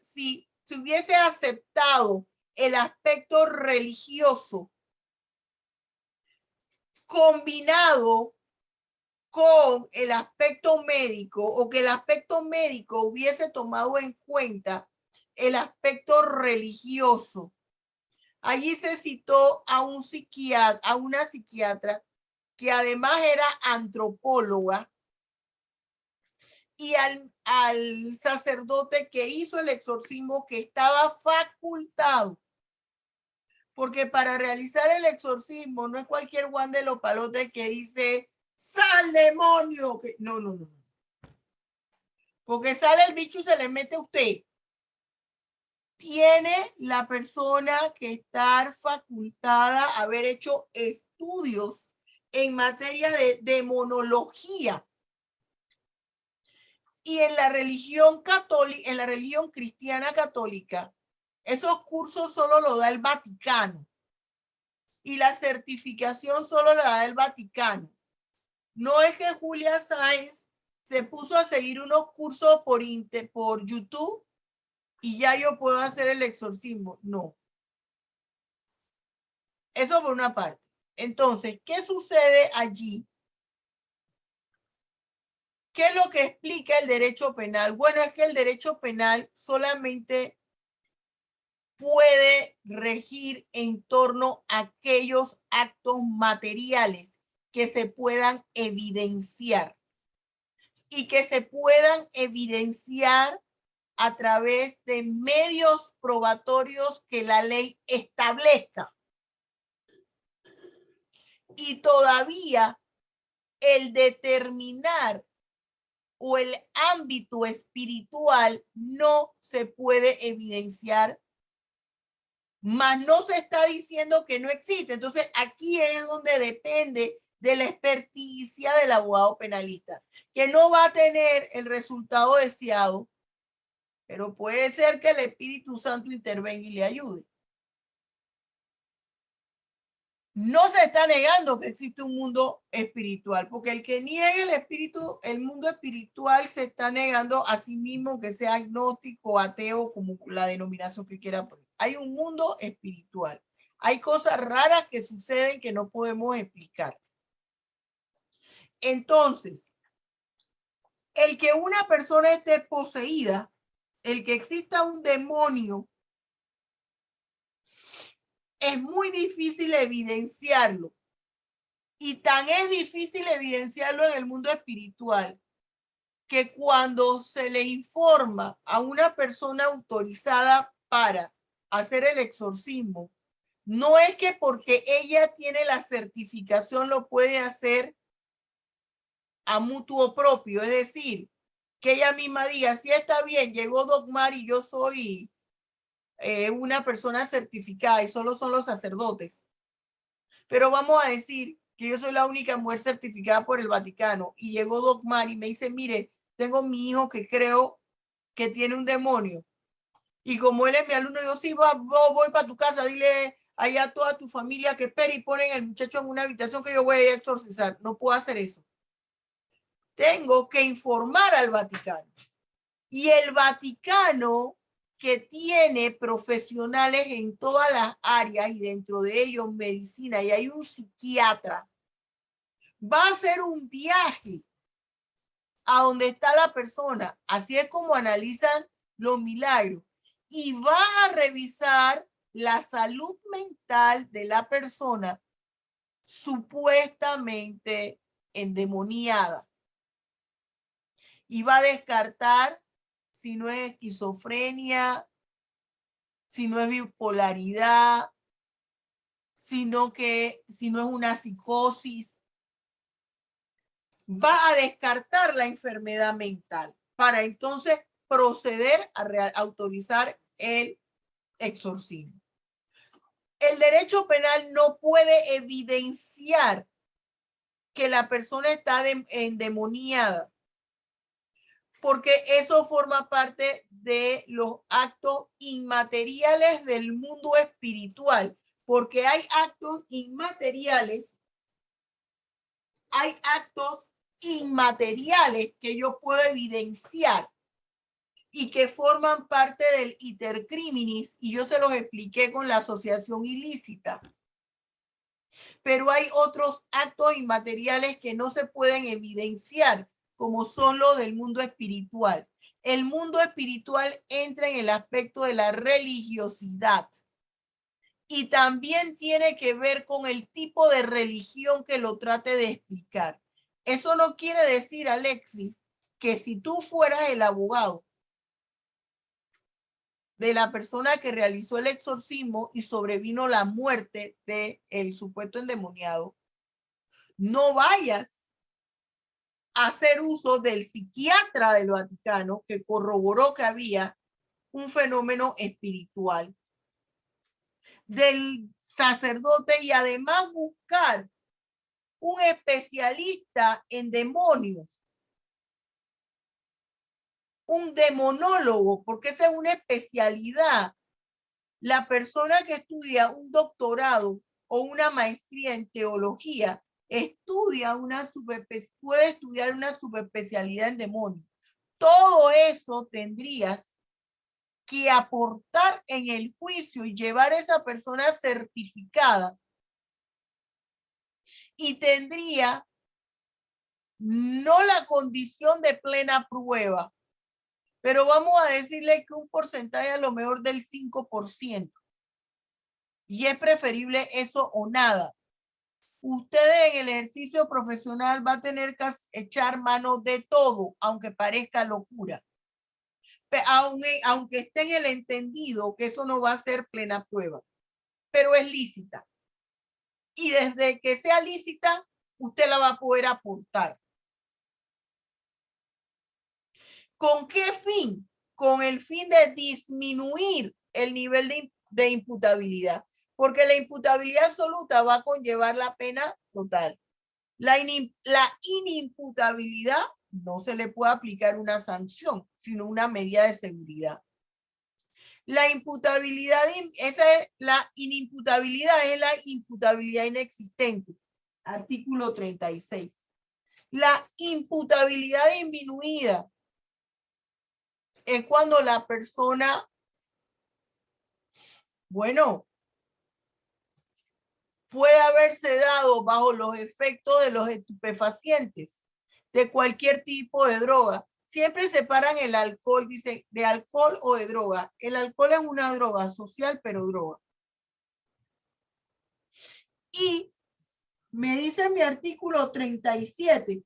si hubiese aceptado el aspecto religioso combinado con el aspecto médico o que el aspecto médico hubiese tomado en cuenta el aspecto religioso. Allí se citó a una psiquiatra que además era antropóloga y al sacerdote que hizo el exorcismo que estaba facultado. Porque para realizar el exorcismo no es cualquier Juan de los Palotes que dice ¡sal, demonio! No. porque sale el bicho y se le mete a usted. Tiene la persona que estar facultada a haber hecho estudios en materia de demonología. Y en la religión católica, en la religión cristiana católica, esos cursos solo lo da el Vaticano. Y la certificación solo la da el Vaticano. No es que Julia Sáenz se puso a seguir unos cursos por YouTube y ya yo puedo hacer el exorcismo. No. Eso por una parte. Entonces, ¿qué sucede allí? ¿Qué es lo que explica el derecho penal? Bueno, es que el derecho penal solamente puede regir en torno a aquellos actos materiales que se puedan evidenciar y que se puedan evidenciar a través de medios probatorios que la ley establezca. Y todavía el determinar o el ámbito espiritual no se puede evidenciar, mas no se está diciendo que no existe. Entonces aquí es donde depende de la experticia del abogado penalista, que no va a tener el resultado deseado, pero puede ser que el Espíritu Santo intervenga y le ayude. No se está negando que existe un mundo espiritual, porque el que niegue el mundo espiritual se está negando a sí mismo, que sea agnóstico, ateo, como la denominación que quiera poner. Hay un mundo espiritual. Hay cosas raras que suceden que no podemos explicar. Entonces, el que una persona esté poseída, el que exista un demonio, es muy difícil evidenciarlo. Y tan es difícil evidenciarlo en el mundo espiritual que cuando se le informa a una persona autorizada para hacer el exorcismo, no es que porque ella tiene la certificación lo puede hacer a mutuo propio, es decir, que ella misma diga, si está bien, llegó Dogmar y yo soy una persona certificada y solo son los sacerdotes. Pero vamos a decir que yo soy la única mujer certificada por el Vaticano y llegó Dogmar y me dice, mire, tengo mi hijo que creo que tiene un demonio. Y como él es mi alumno, yo sí, voy para tu casa, dile allá a toda tu familia que espere y ponen al muchacho en una habitación que yo voy a exorcizar. No puedo hacer eso. Tengo que informar al Vaticano. Y el Vaticano, que tiene profesionales en todas las áreas y dentro de ellos medicina, y hay un psiquiatra, va a hacer un viaje a donde está la persona. Así es como analizan los milagros. Y va a revisar la salud mental de la persona supuestamente endemoniada. Y va a descartar si no es esquizofrenia, si no es bipolaridad, si no es una psicosis. Va a descartar la enfermedad mental para entonces proceder a autorizar el exorcismo. El derecho penal no puede evidenciar que la persona está endemoniada, porque eso forma parte de los actos inmateriales del mundo espiritual, porque hay actos inmateriales, hay actos inmateriales que yo puedo evidenciar y que forman parte del iter criminis, y yo se los expliqué con la asociación ilícita. Pero hay otros actos inmateriales que no se pueden evidenciar, como son los del mundo espiritual. El mundo espiritual entra en el aspecto de la religiosidad y también tiene que ver con el tipo de religión que lo trate de explicar. Eso no quiere decir, Alexis, que si tú fueras el abogado de la persona que realizó el exorcismo y sobrevino la muerte del supuesto endemoniado, no vayas hacer uso del psiquiatra del Vaticano que corroboró que había un fenómeno espiritual, del sacerdote, y además buscar un especialista en demonios, un demonólogo, porque esa es una especialidad. La persona que estudia un doctorado o una maestría en teología puede estudiar una subespecialidad en demonios. Todo eso tendrías que aportar en el juicio y llevar a esa persona certificada, y tendría no la condición de plena prueba, pero vamos a decirle que un porcentaje a lo mejor del 5%. Y es preferible eso o nada. Usted en el ejercicio profesional va a tener que echar mano de todo, aunque parezca locura. Aunque esté en el entendido que eso no va a ser plena prueba, pero es lícita. Y desde que sea lícita, usted la va a poder aportar. ¿Con qué fin? Con el fin de disminuir el nivel de imputabilidad, porque la imputabilidad absoluta va a conllevar la pena total. La inimputabilidad no se le puede aplicar una sanción, sino una medida de seguridad. La imputabilidad, la inimputabilidad es la imputabilidad inexistente. Artículo 36. La imputabilidad disminuida es cuando la persona, bueno, puede haberse dado bajo los efectos de los estupefacientes, de cualquier tipo de droga. Siempre separan el alcohol, dice, de alcohol o de droga. El alcohol es una droga social, pero droga. Y me dice mi artículo 37.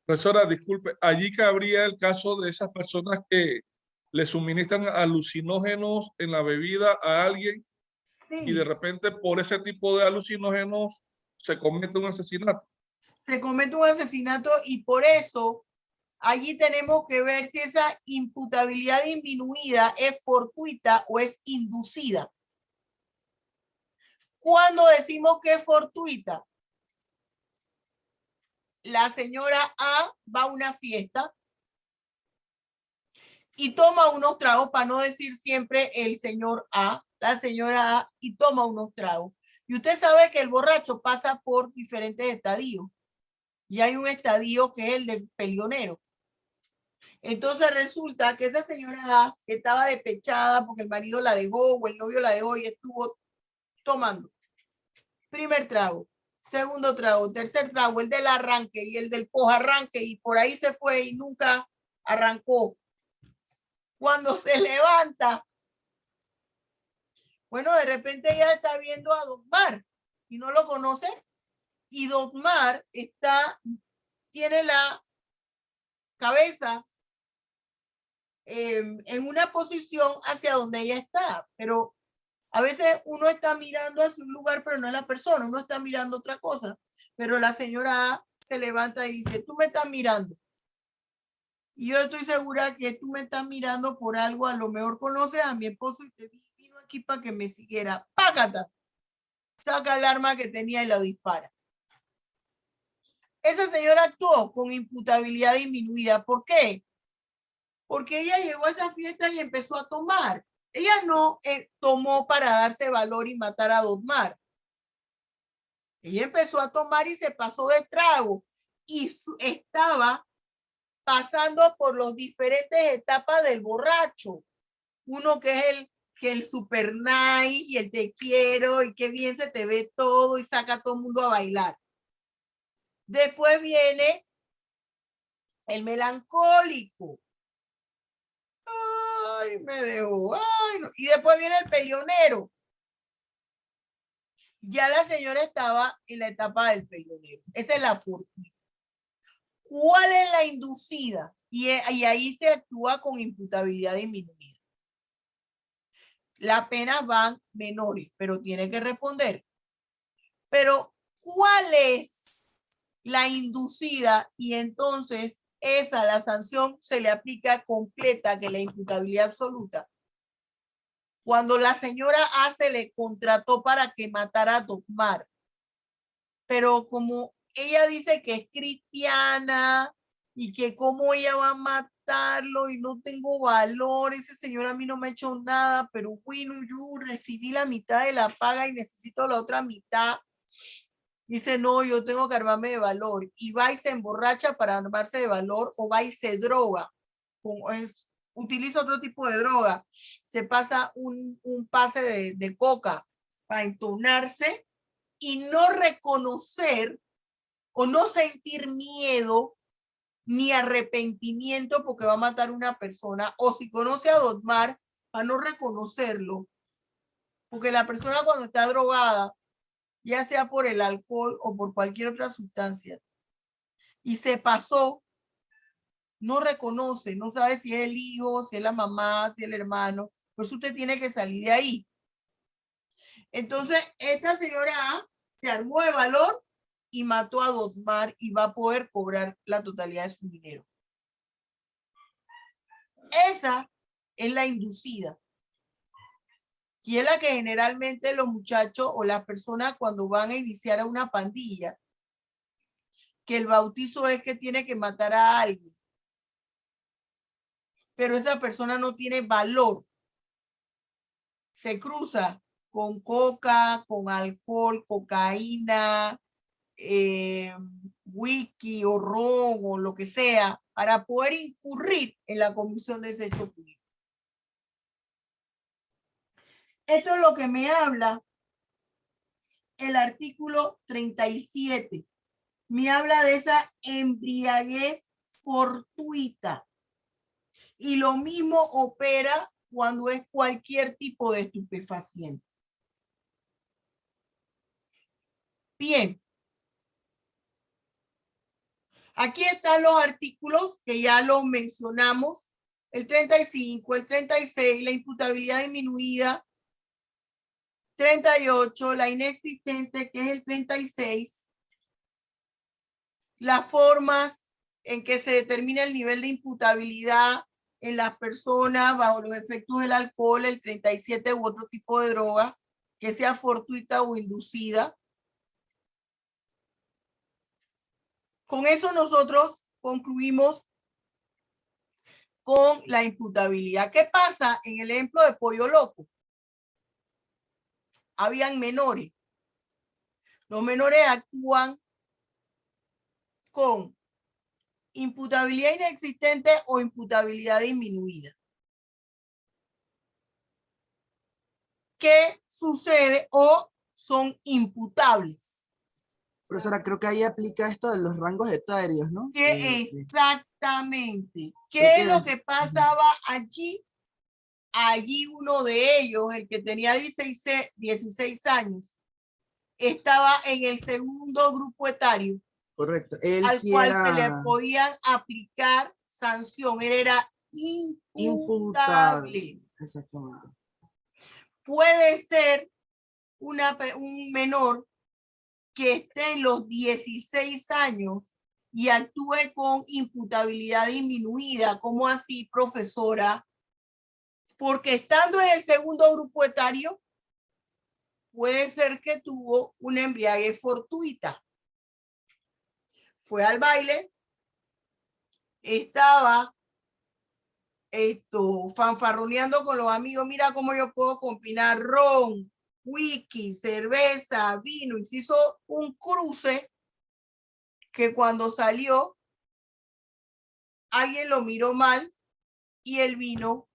Profesora, disculpe, allí cabría el caso de esas personas que le suministran alucinógenos en la bebida a alguien, sí, y de repente por ese tipo de alucinógenos se comete un asesinato. Se comete un asesinato, y por eso allí tenemos que ver si esa imputabilidad disminuida es fortuita o es inducida. Cuando decimos que es fortuita, la señora A va a una fiesta y toma unos tragos, para no decir siempre el señor A, la señora A, y toma unos tragos. Y usted sabe que el borracho pasa por diferentes estadios. Y hay un estadio que es el del peleonero. Entonces resulta que esa señora A estaba despechada porque el marido la dejó o el novio la dejó y estuvo tomando. Primer trago, segundo trago, tercer trago, el del arranque y el del posarranque, y por ahí se fue y nunca arrancó. Cuando se levanta, bueno, de repente ella está viendo a Dotmar y no lo conoce, y Dotmar tiene la cabeza en una posición hacia donde ella está, pero a veces uno está mirando hacia un lugar, pero no es la persona, uno está mirando otra cosa. Pero la señora A se levanta y dice, tú me estás mirando. Y yo estoy segura que tú me estás mirando por algo, a lo mejor conoces a mi esposo y te vino aquí para que me siguiera. ¡Pácata! Saca el arma que tenía y la dispara. Esa señora actuó con imputabilidad disminuida. ¿Por qué? Porque ella llegó a esa fiesta y empezó a tomar. Ella no tomó para darse valor y matar a Dotmar. Ella empezó a tomar y se pasó de trago y estaba pasando por las diferentes etapas del borracho. Uno que es el super nice y el te quiero y qué bien se te ve todo y saca a todo el mundo a bailar. Después viene el melancólico. Ay, me dejó. Ay, no. Y después viene el peleonero. Ya la señora estaba en la etapa del peleonero. Esa es la fortuna. ¿Cuál es la inducida? Y ahí se actúa con imputabilidad disminuida. Las penas van menores, pero tiene que responder. Pero, ¿cuál es la inducida, y entonces la sanción se le aplica completa, que la imputabilidad absoluta. Cuando la señora A se le contrató para que matara a Dotmar, pero como ella dice que es cristiana y que cómo ella va a matarlo y no tengo valor, ese señor a mí no me ha hecho nada, pero bueno, yo recibí la mitad de la paga y necesito la otra mitad. Dice, no, yo tengo que armarme de valor, y va y se emborracha para armarse de valor, o va y se droga, utiliza otro tipo de droga, se pasa un pase de coca para entonarse y no reconocer o no sentir miedo ni arrepentimiento porque va a matar a una persona, o si conoce a Dotmar, a no reconocerlo, porque la persona cuando está drogada, ya sea por el alcohol o por cualquier otra sustancia, y se pasó, no reconoce, no sabe si es el hijo, si es la mamá, si es el hermano, pues usted tiene que salir de ahí. Entonces, esta señora A se armó de valor y mató a Dotmar y va a poder cobrar la totalidad de su dinero. Esa es la inducida. Y es la que generalmente los muchachos o las personas cuando van a iniciar a una pandilla, que el bautizo es que tiene que matar a alguien, pero esa persona no tiene valor. Se cruza con coca, con alcohol, cocaína, whisky o ron o lo que sea, para poder incurrir en la comisión de ese hecho público. Eso es lo que me habla el artículo 37. Me habla de esa embriaguez fortuita. Y lo mismo opera cuando es cualquier tipo de estupefaciente. Bien. Aquí están los artículos que ya los mencionamos. El 35, el 36, la imputabilidad disminuida. 38, la inexistente, que es el 36. Las formas en que se determina el nivel de imputabilidad en las personas bajo los efectos del alcohol, el 37 u otro tipo de droga, que sea fortuita o inducida. Con eso nosotros concluimos con la imputabilidad. ¿Qué pasa en el ejemplo de Pollo Loco? Habían menores. Los menores actúan con imputabilidad inexistente o imputabilidad disminuida. ¿Qué sucede? O son imputables. Profesora, creo que ahí aplica esto de los rangos etarios, ¿no? Exactamente. ¿Qué es lo que pasaba allí? Allí uno de ellos, el que tenía 16 años, estaba en el segundo grupo etario. Correcto. Él al sí cual era... se le podían aplicar sanción. Él era imputable. Exactamente. Puede ser un menor que esté en los 16 años y actúe con imputabilidad disminuida. ¿Cómo así, profesora? Porque estando en el segundo grupo etario, puede ser que tuvo una embriaguez fortuita. Fue al baile, estaba fanfarroneando con los amigos, mira cómo yo puedo combinar ron, whisky, cerveza, vino, y se hizo un cruce que cuando salió, alguien lo miró mal y el vino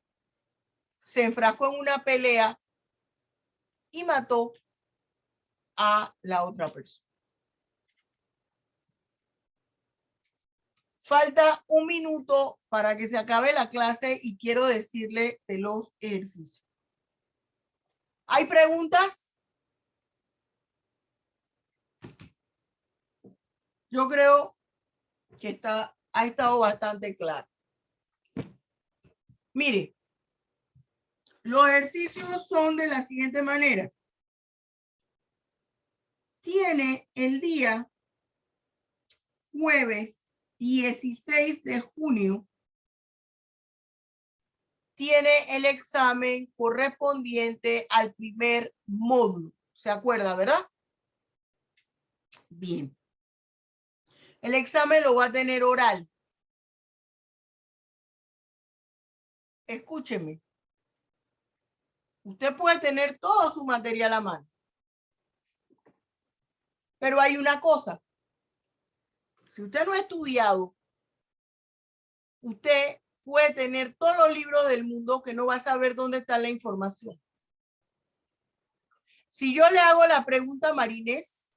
se enfrascó en una pelea y mató a la otra persona. Falta un minuto para que se acabe la clase y quiero decirle de los ejercicios. ¿Hay preguntas? Yo creo que ha estado bastante claro. Mire, los ejercicios son de la siguiente manera. Tiene el día jueves 16 de junio tiene el examen correspondiente al primer módulo. ¿Se acuerda, verdad? Bien. El examen lo va a tener oral. Escúcheme. Usted puede tener todo su material a mano. Pero hay una cosa. Si usted no ha estudiado, usted puede tener todos los libros del mundo que no va a saber dónde está la información. Si yo le hago la pregunta a Marinés,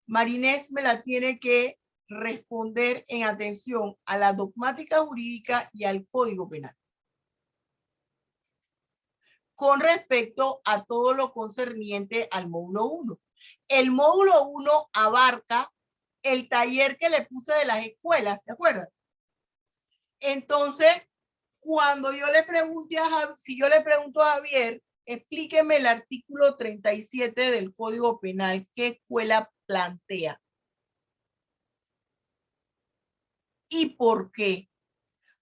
Marinés me la tiene que responder en atención a la dogmática jurídica y al Código Penal. Con respecto a todo lo concerniente al módulo 1. El módulo 1 abarca el taller que le puse de las escuelas, ¿se acuerdan? Entonces, cuando yo le pregunte a Javier, si yo le pregunto a Javier, explíqueme el artículo 37 del Código Penal, ¿qué escuela plantea? ¿Y por qué?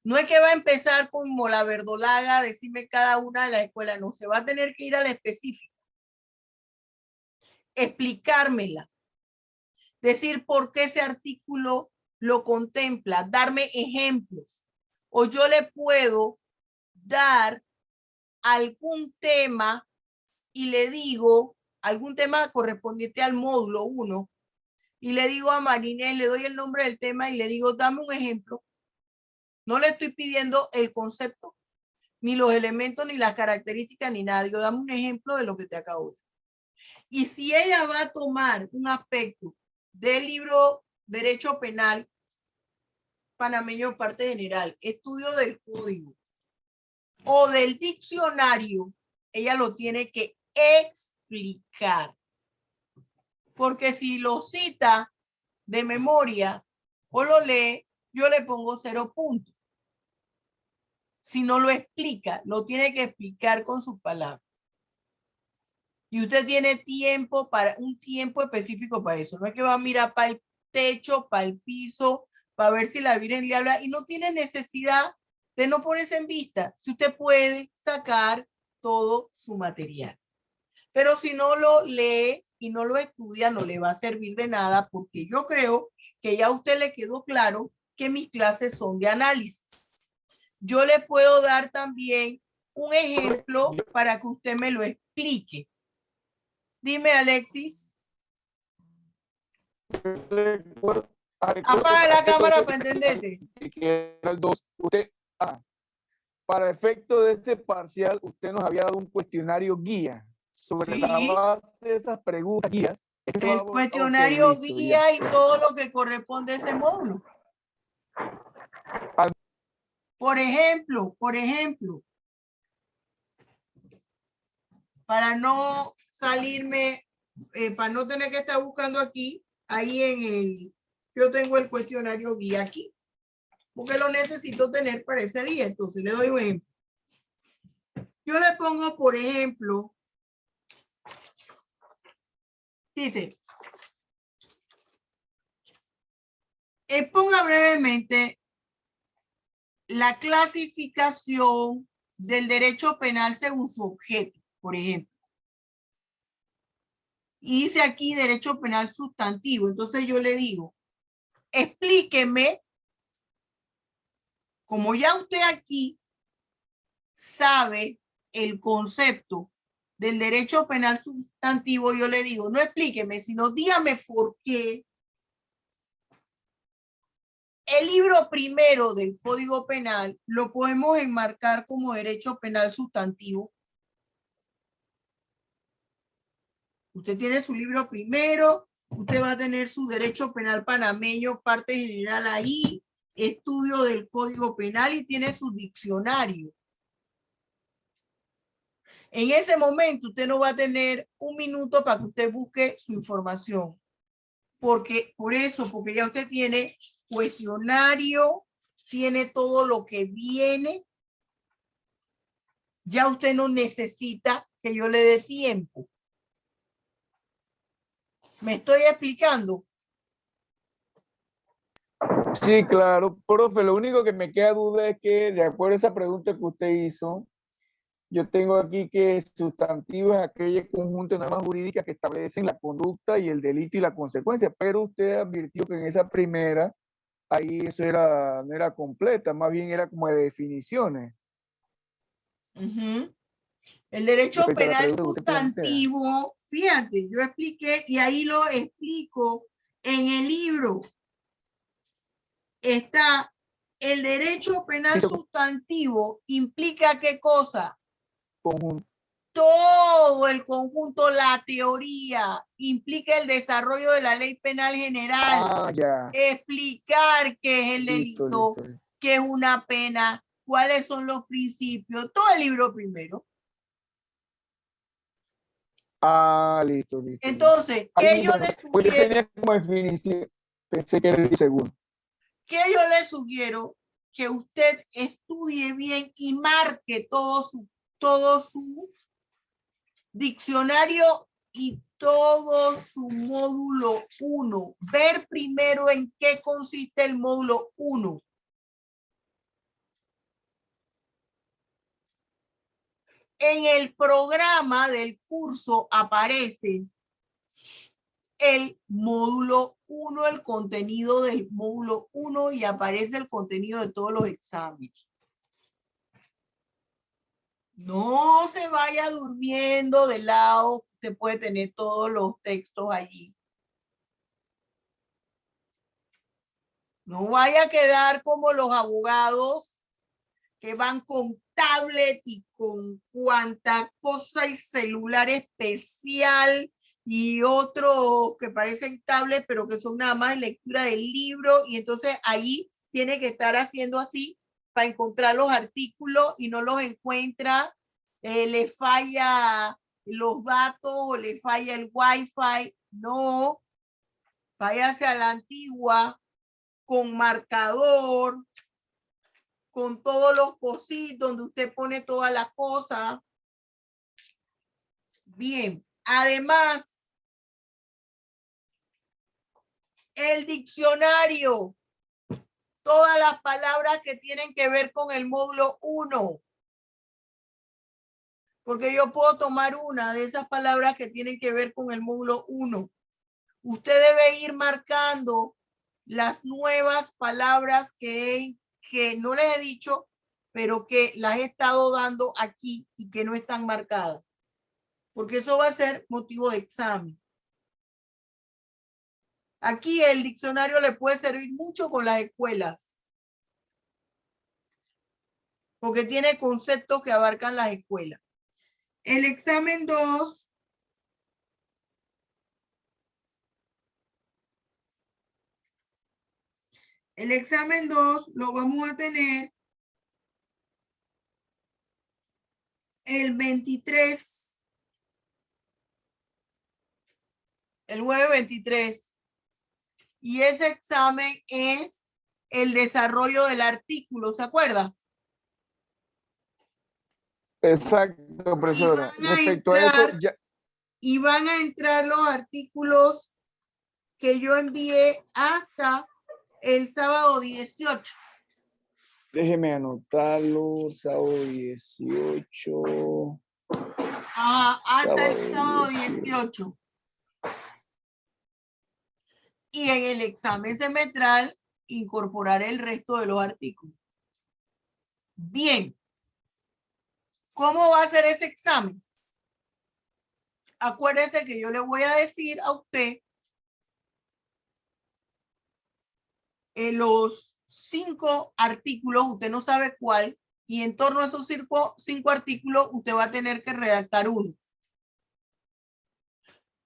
No es que va a empezar como la verdolaga, decirme cada una de las escuelas, no, se va a tener que ir a la específica. Explicármela. Decir por qué ese artículo lo contempla, darme ejemplos. O yo le puedo dar algún tema y le digo, algún tema correspondiente al módulo 1, y le digo a Marinés, le doy el nombre del tema y le digo, dame un ejemplo. No le estoy pidiendo el concepto, ni los elementos, ni las características, ni nada. Digo, dame un ejemplo de lo que te acabo de decir. Y si ella va a tomar un aspecto del libro Derecho Penal Panameño, parte general, estudio del código o del diccionario, ella lo tiene que explicar. Porque si lo cita de memoria o lo lee, yo le pongo 0 puntos. Si no lo explica, lo tiene que explicar con sus palabras. Y usted tiene tiempo para un tiempo específico para eso. No es que va a mirar para el techo, para el piso, para ver si la Virgen le habla. Y no tiene necesidad de no ponerse en vista. Si usted puede sacar todo su material. Pero si no lo lee y no lo estudia, no le va a servir de nada, porque yo creo que ya a usted le quedó claro que mis clases son de análisis. Yo le puedo dar también un ejemplo para que usted me lo explique. Dime, Alexis. Apaga la cámara para entenderte. Para efecto de ese parcial, usted nos había dado un cuestionario guía. Sobre la base de esas preguntas guías. El cuestionario guía y todo lo que corresponde a ese módulo. Por ejemplo, para no salirme, para no tener que estar buscando aquí, ahí yo tengo el cuestionario guía aquí, porque lo necesito tener para ese día. Entonces le doy un ejemplo. Yo le pongo, por ejemplo, dice, exponga brevemente la clasificación del derecho penal según su objeto, por ejemplo. Y dice aquí derecho penal sustantivo. Entonces yo le digo, explíqueme, como ya usted aquí sabe el concepto del derecho penal sustantivo, yo le digo, no explíqueme, sino dígame por qué el libro primero del Código Penal lo podemos enmarcar como derecho penal sustantivo. Usted tiene su libro primero, usted va a tener su derecho penal panameño, parte general ahí, estudio del Código Penal y tiene su diccionario. En ese momento usted no va a tener un minuto para que usted busque su información. Porque ya usted tiene cuestionario, tiene todo lo que viene. Ya usted no necesita que yo le dé tiempo. ¿Me estoy explicando? Sí, claro, profe, lo único que me queda duda es que, de acuerdo a esa pregunta que usted hizo, yo tengo aquí que sustantivo es aquel conjunto de normas jurídicas que establecen la conducta y el delito y la consecuencia, pero usted advirtió que en esa primera, ahí eso no era completa, más bien era como de definiciones. Ujú. El derecho Respecto a la penal pregunta que usted plantea. sustantivo, fíjate, yo expliqué y ahí lo explico en el libro. Está el derecho penal sustantivo implica ¿qué cosa? Conjunto. Todo el conjunto, la teoría, implica el desarrollo de la ley penal general. Ah, ya. Explicar qué es el Listo, delito, listo. qué es una pena, cuáles son los principios, todo el libro primero. Ah, listo, listo. Entonces, ¿qué yo le Pues yo sugiero? tenía como definición, pensé que era el segundo. ¿Qué yo le sugiero? Que usted estudie bien y marque todo su diccionario y todo su módulo 1. Ver primero en qué consiste el módulo 1. En el programa del curso aparece el módulo 1, el contenido del módulo 1 y aparece el contenido de todos los exámenes. No se vaya durmiendo de lado, usted puede tener todos los textos allí. No vaya a quedar como los abogados que van con tablet y con cuanta cosa y celular especial y otros que parecen tablet, pero que son nada más lectura del libro, y entonces ahí tiene que estar haciendo así para encontrar los artículos y no los encuentra, le falla los datos o le falla el wifi. No, váyase a la antigua con marcador, con todos los cositos donde usted pone todas las cosas. Bien, además, el diccionario, todas las palabras que tienen que ver con el módulo 1. Porque yo puedo tomar una de esas palabras que tienen que ver con el módulo 1. Usted debe ir marcando las nuevas palabras que no les he dicho, pero que las he estado dando aquí y que no están marcadas. Porque eso va a ser motivo de examen. Aquí el diccionario le puede servir mucho con las escuelas, porque tiene conceptos que abarcan las escuelas. El examen 2 lo vamos a tener el 23, el jueves 23. Y ese examen es el desarrollo del artículo, ¿se acuerda? Exacto, profesora. Respecto a eso, ya. Y van a entrar los artículos que yo envié hasta el sábado 18. Déjeme anotarlo, sábado 18. Hasta el sábado 18. Y en el examen semestral incorporaré el resto de los artículos. Bien. ¿Cómo va a ser ese examen? Acuérdese que yo le voy a decir a usted los 5 artículos, usted no sabe cuál, y en torno a esos 5 artículos usted va a tener que redactar uno.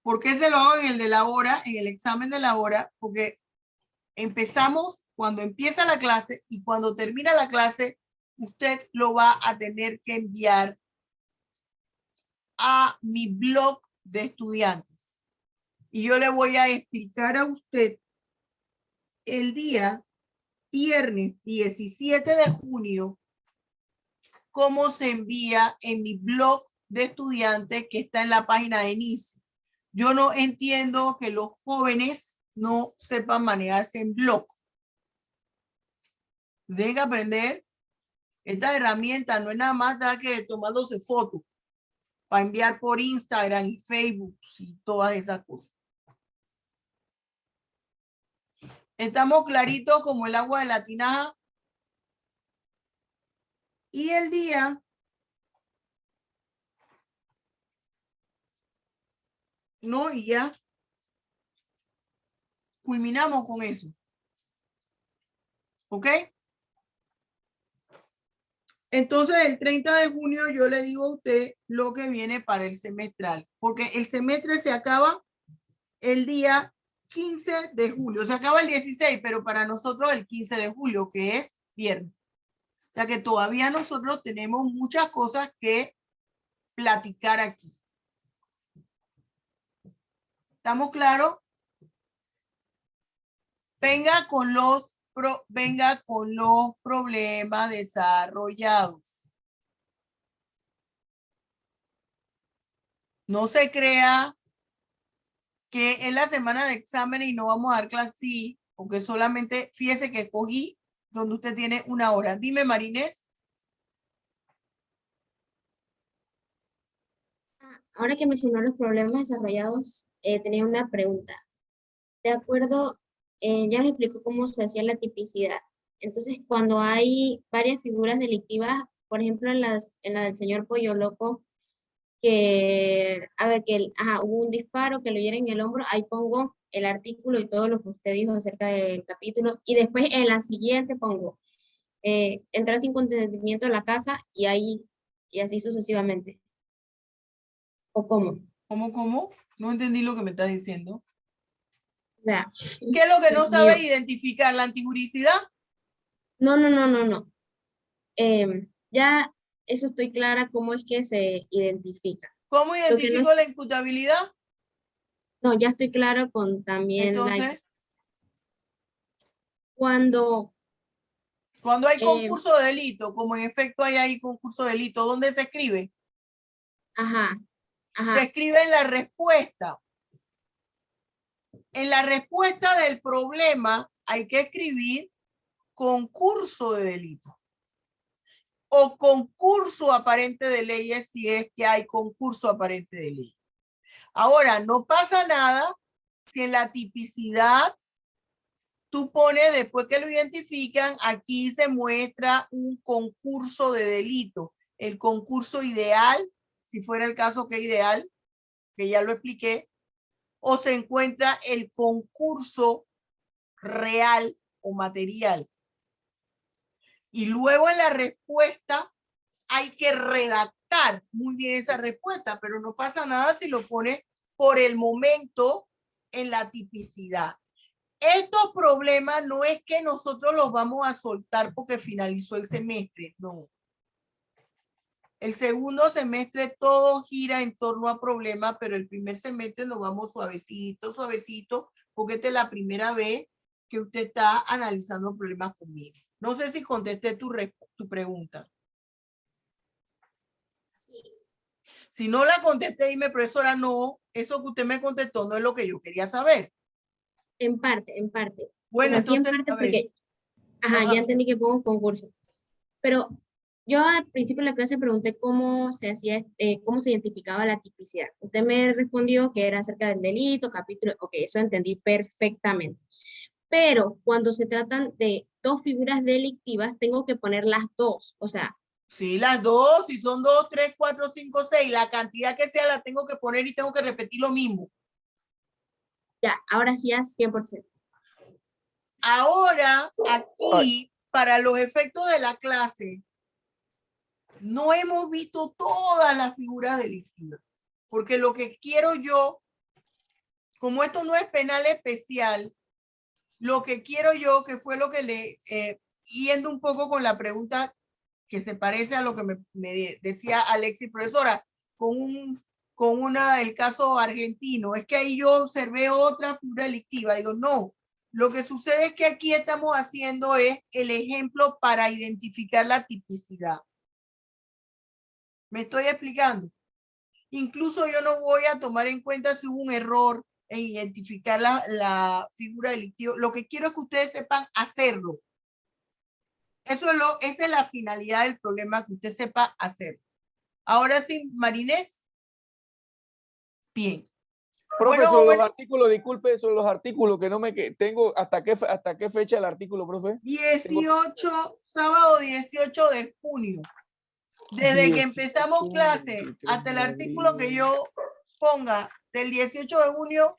¿Por qué se lo hago en el de la hora, en el examen de la hora? Porque empezamos cuando empieza la clase y cuando termina la clase, usted lo va a tener que enviar a mi blog de estudiantes. Y yo le voy a explicar a usted el día viernes 17 de junio cómo se envía en mi blog de estudiantes que está en la página de inicio. Yo no entiendo que los jóvenes no sepan manejarse en blog. Tienen que aprender. Esta herramienta no es nada más da que tomándose fotos para enviar por Instagram y Facebook y todas esas cosas. Estamos claritos como el agua de la tinaja. Y el día no, y ya culminamos con eso. ¿Ok? Entonces, el 30 de junio yo le digo a usted lo que viene para el semestral, porque el semestre se acaba el día 15 de julio. Se acaba el 16, pero para nosotros el 15 de julio, que es viernes. O sea que todavía nosotros tenemos muchas cosas que platicar aquí. ¿Estamos claros? Venga con los problemas desarrollados. No se crea que en la semana de exámenes y no vamos a dar clase, sí, porque solamente, fíjese que cogí donde usted tiene 1 hora. Dime, Marinés. Ahora que mencionó los problemas desarrollados, tenía una pregunta. De acuerdo, ya me explicó cómo se hacía la tipicidad. Entonces, cuando hay varias figuras delictivas, por ejemplo, en la del señor Pollo Loco, que, a ver, que hubo un disparo, que lo hieren en el hombro, ahí pongo el artículo y todo lo que usted dijo acerca del capítulo, y después en la siguiente pongo entrar sin consentimiento a la casa, y así sucesivamente. ¿O cómo? ¿Cómo? No entendí lo que me estás diciendo. O sea, ¿Qué es lo que no Dios sabe mío. identificar? ¿La antijuricidad? No. Ya eso estoy clara cómo es que se identifica. ¿Cómo Lo que no, identifico la imputabilidad? no, ya estoy clara con también Entonces, cuando hay concurso de delito, como en efecto hay ahí concurso de delito, ¿dónde se escribe? Se escribe en la respuesta. En la respuesta del problema hay que escribir concurso de delito o concurso aparente de leyes si es que hay concurso aparente de ley. Ahora, no pasa nada si en la tipicidad tú pones, después que lo identifican, aquí se muestra un concurso de delito. El concurso ideal, si fuera el caso que ideal, que ya lo expliqué, o se encuentra el concurso real o material. Y luego en la respuesta hay que redactar muy bien esa respuesta, pero no pasa nada si lo pone por el momento en la tipicidad. Estos problemas no es que nosotros los vamos a soltar porque finalizó el semestre, no. El segundo semestre todo gira en torno a problemas, pero el primer semestre nos vamos suavecito, porque esta es la primera vez que usted está analizando problemas conmigo. No sé si contesté tu pregunta. Sí. Si no la contesté, dime, profesora, no, eso que usted me contestó no es lo que yo quería saber. En parte. Bueno, o sea, sí en entonces, parte a ver. porque, ya entendí que pongo concurso. Pero yo al principio de la clase pregunté cómo se hacía, cómo se identificaba la tipicidad. Usted me respondió que era acerca del delito, capítulo, ok, eso entendí perfectamente. Pero cuando se tratan de dos figuras delictivas, tengo que poner las dos, o sea. Sí, las dos, si son 2, 3, 4, 5, 6, la cantidad que sea la tengo que poner y tengo que repetir lo mismo. Ya, ahora sí ya 100%. Ahora, aquí, para los efectos de la clase, no hemos visto todas las figuras delictivas, porque lo que quiero yo, como esto no es penal especial, lo que quiero yo, que fue lo que le, yendo un poco con la pregunta que se parece a lo que me decía Alexis, profesora, con el caso argentino, es que ahí yo observé otra figura delictiva. Digo, no, lo que sucede es que aquí estamos haciendo es el ejemplo para identificar la tipicidad. ¿Me estoy explicando? Incluso yo no voy a tomar en cuenta si hubo un error en identificar la figura delictiva. Lo que quiero es que ustedes sepan hacerlo. Esa es la finalidad del problema, que usted sepa hacer. Ahora sí, Marinés. Bien. Profe, Bueno, sobre jóvenes, los artículos, disculpe, sobre los artículos que no me tengo, ¿hasta qué fecha el artículo, profe? 18, sábado 18 de junio. Desde que empezamos clase hasta el artículo que yo ponga del 18 de junio,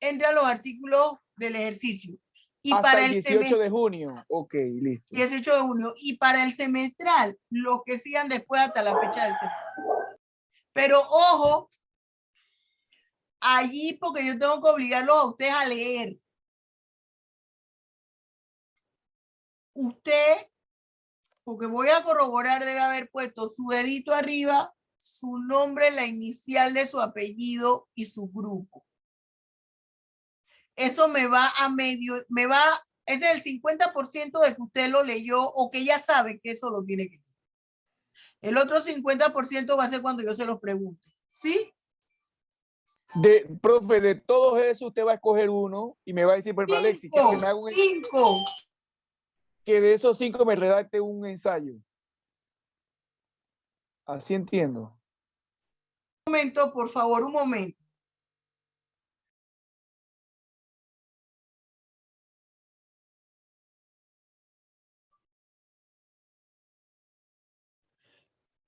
entran los artículos del ejercicio. Y hasta para el 18 de junio. Ok, listo. 18 de junio. Y para el semestral, los que sigan después hasta la fecha del semestral. Pero ojo, allí porque yo tengo que obligarlos a ustedes a leer. Usted, porque voy a corroborar, debe haber puesto su dedito arriba, su nombre, la inicial de su apellido y su grupo. Eso me va a ese es el 50% de que usted lo leyó o que ya sabe que eso lo tiene que leer. El otro 50% va a ser cuando yo se los pregunte. ¿Sí? Profe, de todos esos usted va a escoger uno y me va a decir, por ejemplo, Alexis, que me haga un 5. Que de esos 5 me redacte un ensayo. Así entiendo. Un momento, por favor, un momento.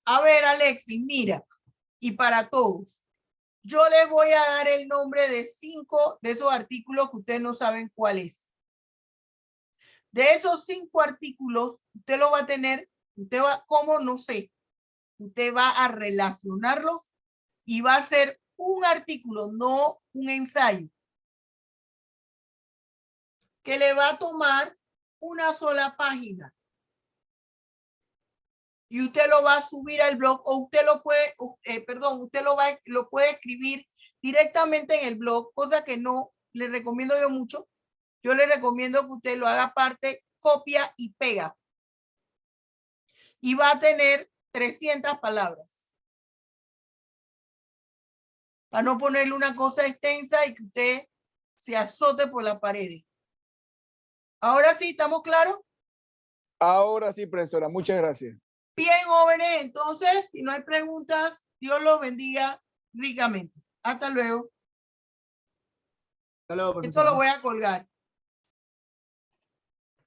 A ver, Alexis, mira, y para todos, yo les voy a dar el nombre de 5 de esos artículos que ustedes no saben cuál es. De esos 5 artículos, usted lo va a tener, ¿cómo? No sé. Usted va a relacionarlos y va a hacer un artículo, no un ensayo, que le va a tomar una sola página. Y usted lo va a subir al blog, o usted lo puede, usted lo puede escribir directamente en el blog, cosa que no le recomiendo yo mucho. Yo le recomiendo que usted lo haga aparte, copia y pega. Y va a tener 300 palabras. Para no ponerle una cosa extensa y que usted se azote por la pared. Ahora sí, ¿estamos claros? Ahora sí, profesora, muchas gracias. Bien, jóvenes, entonces, si no hay preguntas, Dios los bendiga ricamente. Hasta luego. Hasta luego, Esto profesora. lo voy a colgar.